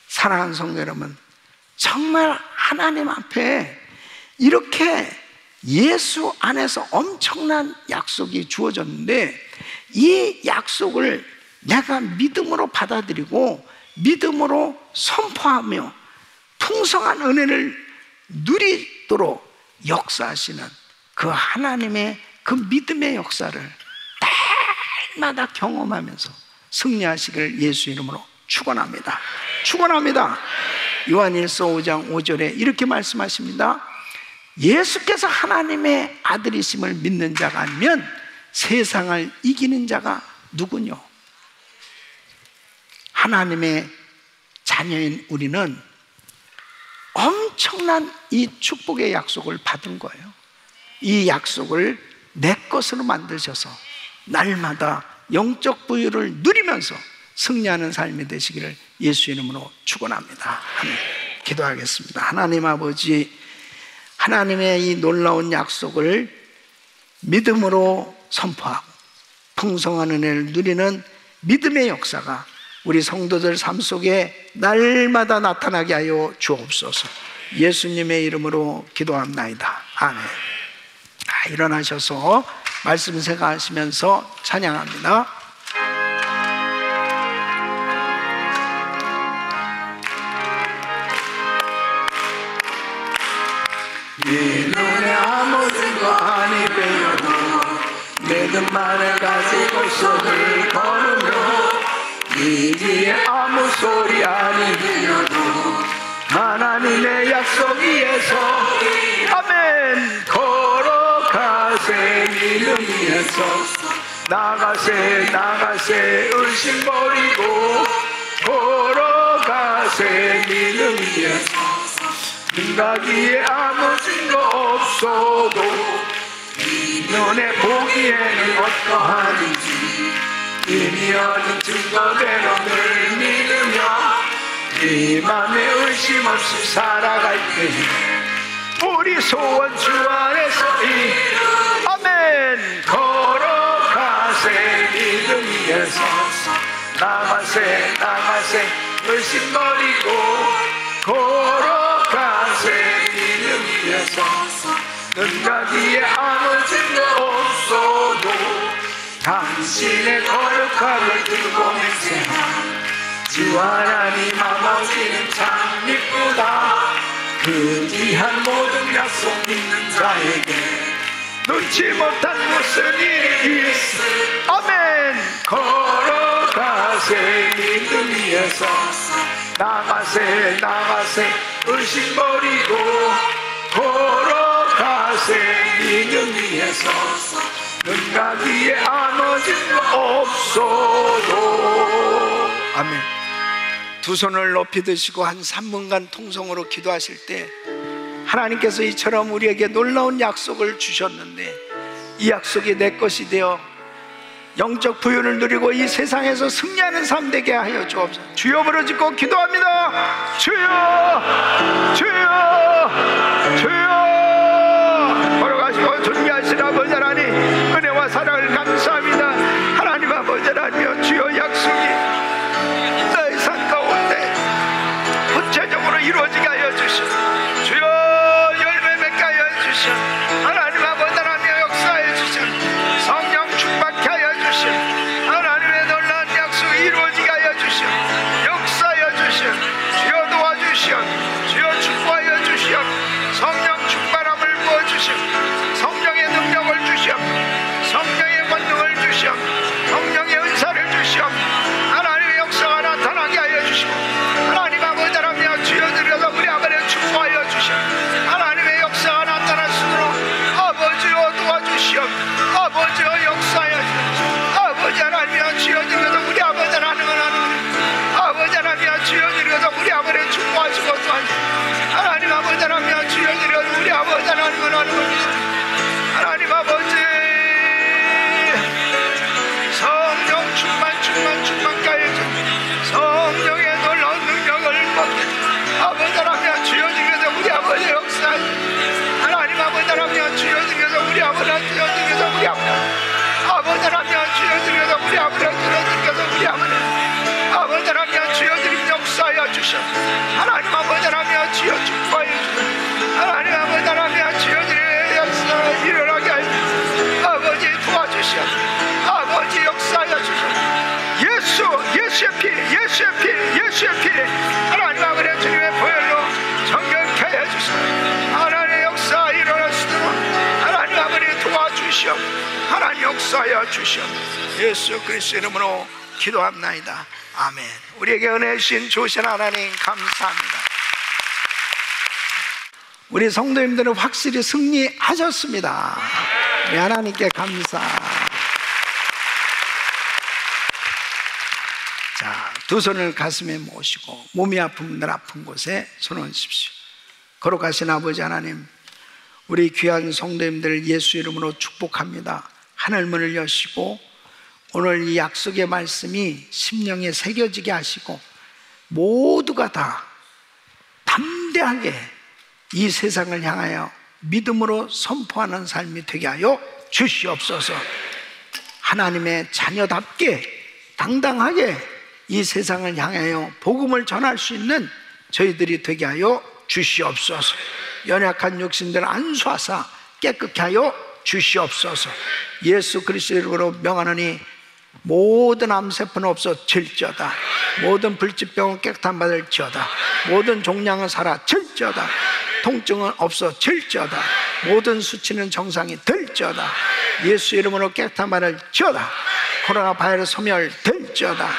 사랑하는 성도 여러분, 정말 하나님 앞에 이렇게 예수 안에서 엄청난 약속이 주어졌는데 이 약속을 내가 믿음으로 받아들이고 믿음으로 선포하며 풍성한 은혜를 누리도록 역사하시는 그 하나님의 그 믿음의 역사를 날마다 경험하면서 승리하시기를 예수 이름으로 축원합니다. 축원합니다. 요한일서 5장 5절에 이렇게 말씀하십니다. 예수께서 하나님의 아들이심을 믿는 자가 아니면 세상을 이기는 자가 누구뇨? 하나님의 자녀인 우리는 엄청난 이 축복의 약속을 받은 거예요. 이 약속을 내 것으로 만드셔서 날마다 영적 부유를 누리면서 승리하는 삶이 되시기를 예수 이름으로 축원합니다. 기도하겠습니다. 하나님 아버지, 하나님의 이 놀라운 약속을 믿음으로 선포하고 풍성한 은혜를 누리는 믿음의 역사가 우리 성도들 삶 속에 날마다 나타나게 하여 주옵소서. 예수님의 이름으로 기도합나이다. 아멘. 일어나셔서 말씀 생각하시면서 찬양합니다. 네 눈에 아무 증거 아니 빼어도 믿음만을 가지고 손을 걸으며 네 귀에 아무 소리 아니 들려도 하나님의 약속 위에서 아멘 걸어가세 믿음 위에서 나가세 나가세 의심 버리고 걸어가세 믿음 위에서 눈가기에 아무 증거 없어도 눈에 보기에는 어떠하는지 이미 얻은 증거대로 늘 믿으며 네 맘에 의심 없이 살아갈 때 우리 소원 주 안에서 아멘 걸어가세 믿음 위에서 나가세 나가세 의심 버리고 걸어가세 믿음 위에서 눈가기에 아무 증거 없어도 당신의 거룩함을 들고 맹세한 주 하나님 아버지는 참 이쁘다 그 귀한 모든 약속 믿는 자에게 눈치 못한 무슨 일이 있어 아멘 걸어가세 믿음 위에서 나가세 나가세 의심 버리고 걸어가세 믿음 위에서 눈가기에 아무 증거 없어도 아멘. 두 손을 높이 드시고 한 3분간 통성으로 기도하실 때 하나님께서 이처럼 우리에게 놀라운 약속을 주셨는데 이 약속이 내 것이 되어 영적 부유를 누리고 이 세상에서 승리하는 삶 되게 하여 주옵소서. 주여 부르짖고 기도합니다. 주여 주여 주여 걸어가시고 존귀하신 아버지 하나님 은혜와 사랑을 감사합니다. 하나님 아버지 하나님 주여 약속이 나의 삶 가운데 구체적으로 이루어지게 하여 주시오. 주여 열매 맺게 하여 주시오. 하나님 아버지 하나님 역사해 주시오. 성령 충만케 하여 주시오. 하나님의 놀라운 약속이 이루어지게 하여 주시오. 역사하여 주시오. 주여 도와주시오. 주여 축복하여 주시오. 성령 충만함을 부어주시오. 성령의 능력을 주시오. 성령의 권능을 주시오. 성령의 은사를 주시오. 하나님의 역사가 나타나게 하여 주시고 하나님 아버지 하나님 주여 드려서 우리 아버지를 축복하여 주시오. 하나님의 역사가 나타날수록 아버지여 도와주시오. 아버지여 역사하여 주시오. 아버지 하나님 주여 드려서 우리 아버지 하나님을 아버지 하나님 주여 드려서 우리 아버지를 축복하시고 도와주시오. 하나님 아버지 하나님 주여 드려서 우리 아버지 하나님을 하나님 아버지 성령 충만케 하여 주시오. 성령의 놀라운 능력을 받게 아버지 하나님 주여 드려서 우리 아버지 역사하시오. 하나님 아버지 하나님 주여 드려서 우리 아버지 주여 드려서 우리 아버지 하나님 주여 드려서 우리 아버지 주여 드려서 우리 아버지 하나님 주여 드리며 역사하여 주시오. 하나님 아버지 하나님 주여 축복하여 주시오. 하나님 아버지 하나님 주여 드리며 역사 일어나게 하여 주시오. 아버지 도와주시오. 아버지 역사하여 주시오. 예수의 피 하나님 아버지 주님의 보혈로 정결케 하여 주시오. 하나님의 역사 일어날 수 있도록 하나님 아버지 도와주시오. 하나님 역사하여 주시오. 예수 그리스도 이름으로 기도합나이다. 아멘. 우리에게 은혜 주신 좋으신 하나님 감사합니다. 우리 성도님들은 확실히 승리하셨습니다. 하나님께 감사. 자, 두 손을 가슴에 모시고 몸이 아픈 분들 아픈 곳에 손 얹으십시오. 거룩하신 아버지 하나님, 우리 귀한 성도님들 예수 이름으로 축복합니다. 하늘문을 여시고 오늘 이 약속의 말씀이 심령에 새겨지게 하시고 모두가 다 담대하게 이 세상을 향하여 믿음으로 선포하는 삶이 되게 하여 주시옵소서. 하나님의 자녀답게 당당하게 이 세상을 향하여 복음을 전할 수 있는 저희들이 되게 하여 주시옵소서. 연약한 육신들 안수하사 깨끗게 하여 주시옵소서. 예수 그리스도 이름으로 명하노니 모든 암세포는 없어질지어다. 모든 불치병은 깨끗한 받을지어다. 모든 종양은 사라질지어다. 통증은 없어질지어다. 모든 수치는 정상이 될지어다. 예수 이름으로 깨끗한 받을지어다. 코로나 바이러스 소멸될지어다.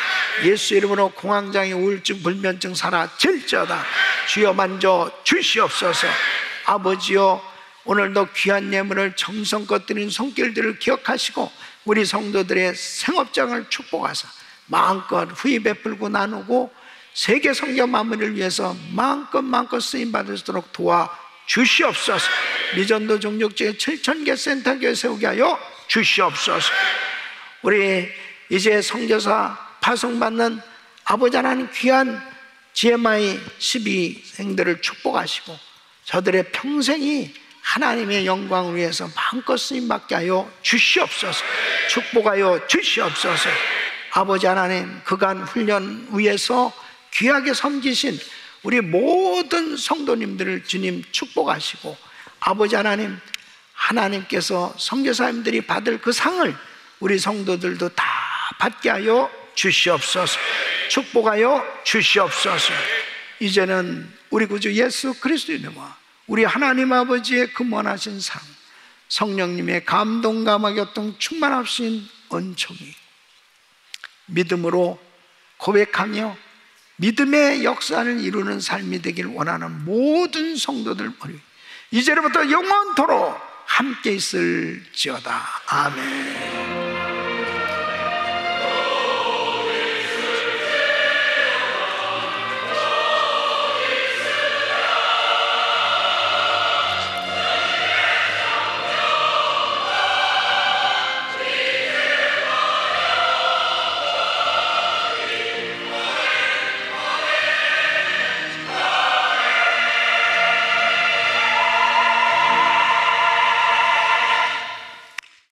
예수 이름으로 공황장애, 우울증, 불면증 사라질지어다. 주여 만져 주시옵소서. 아버지여, 오늘도 귀한 예물을 정성껏 드린 손길들을 기억하시고 우리 성도들의 생업장을 축복하사 마음껏 후히 베풀고 나누고 세계 선교 마무리를 위해서 마음껏 쓰임받을 수 있도록 도와주시옵소서. 미전도 종족지에 7,000개 센터교회 세우게 하여 주시옵소서. 우리 이제 선교사 파송받는 아버지 하나님 귀한 GMI 12생들을 축복하시고 저들의 평생이 하나님의 영광을 위해서 마음껏 쓰임받게 하여 주시옵소서. 축복하여 주시옵소서. 아버지 하나님, 그간 훈련 위에서 귀하게 섬기신 우리 모든 성도님들을 주님 축복하시고, 아버지 하나님, 하나님께서 선교사님들이 받을 그 상을 우리 성도들도 다 받게 하여 주시옵소서. 축복하여 주시옵소서. 이제는 우리 구주 예수 그리스도의 이름과 우리 하나님 아버지의 근원하신 상, 성령님의 감동 감화교통 충만하신 은총이 믿음으로 고백하며 믿음의 역사를 이루는 삶이 되길 원하는 모든 성도들 머리 이제로부터 영원토록 함께 있을지어다. 아멘.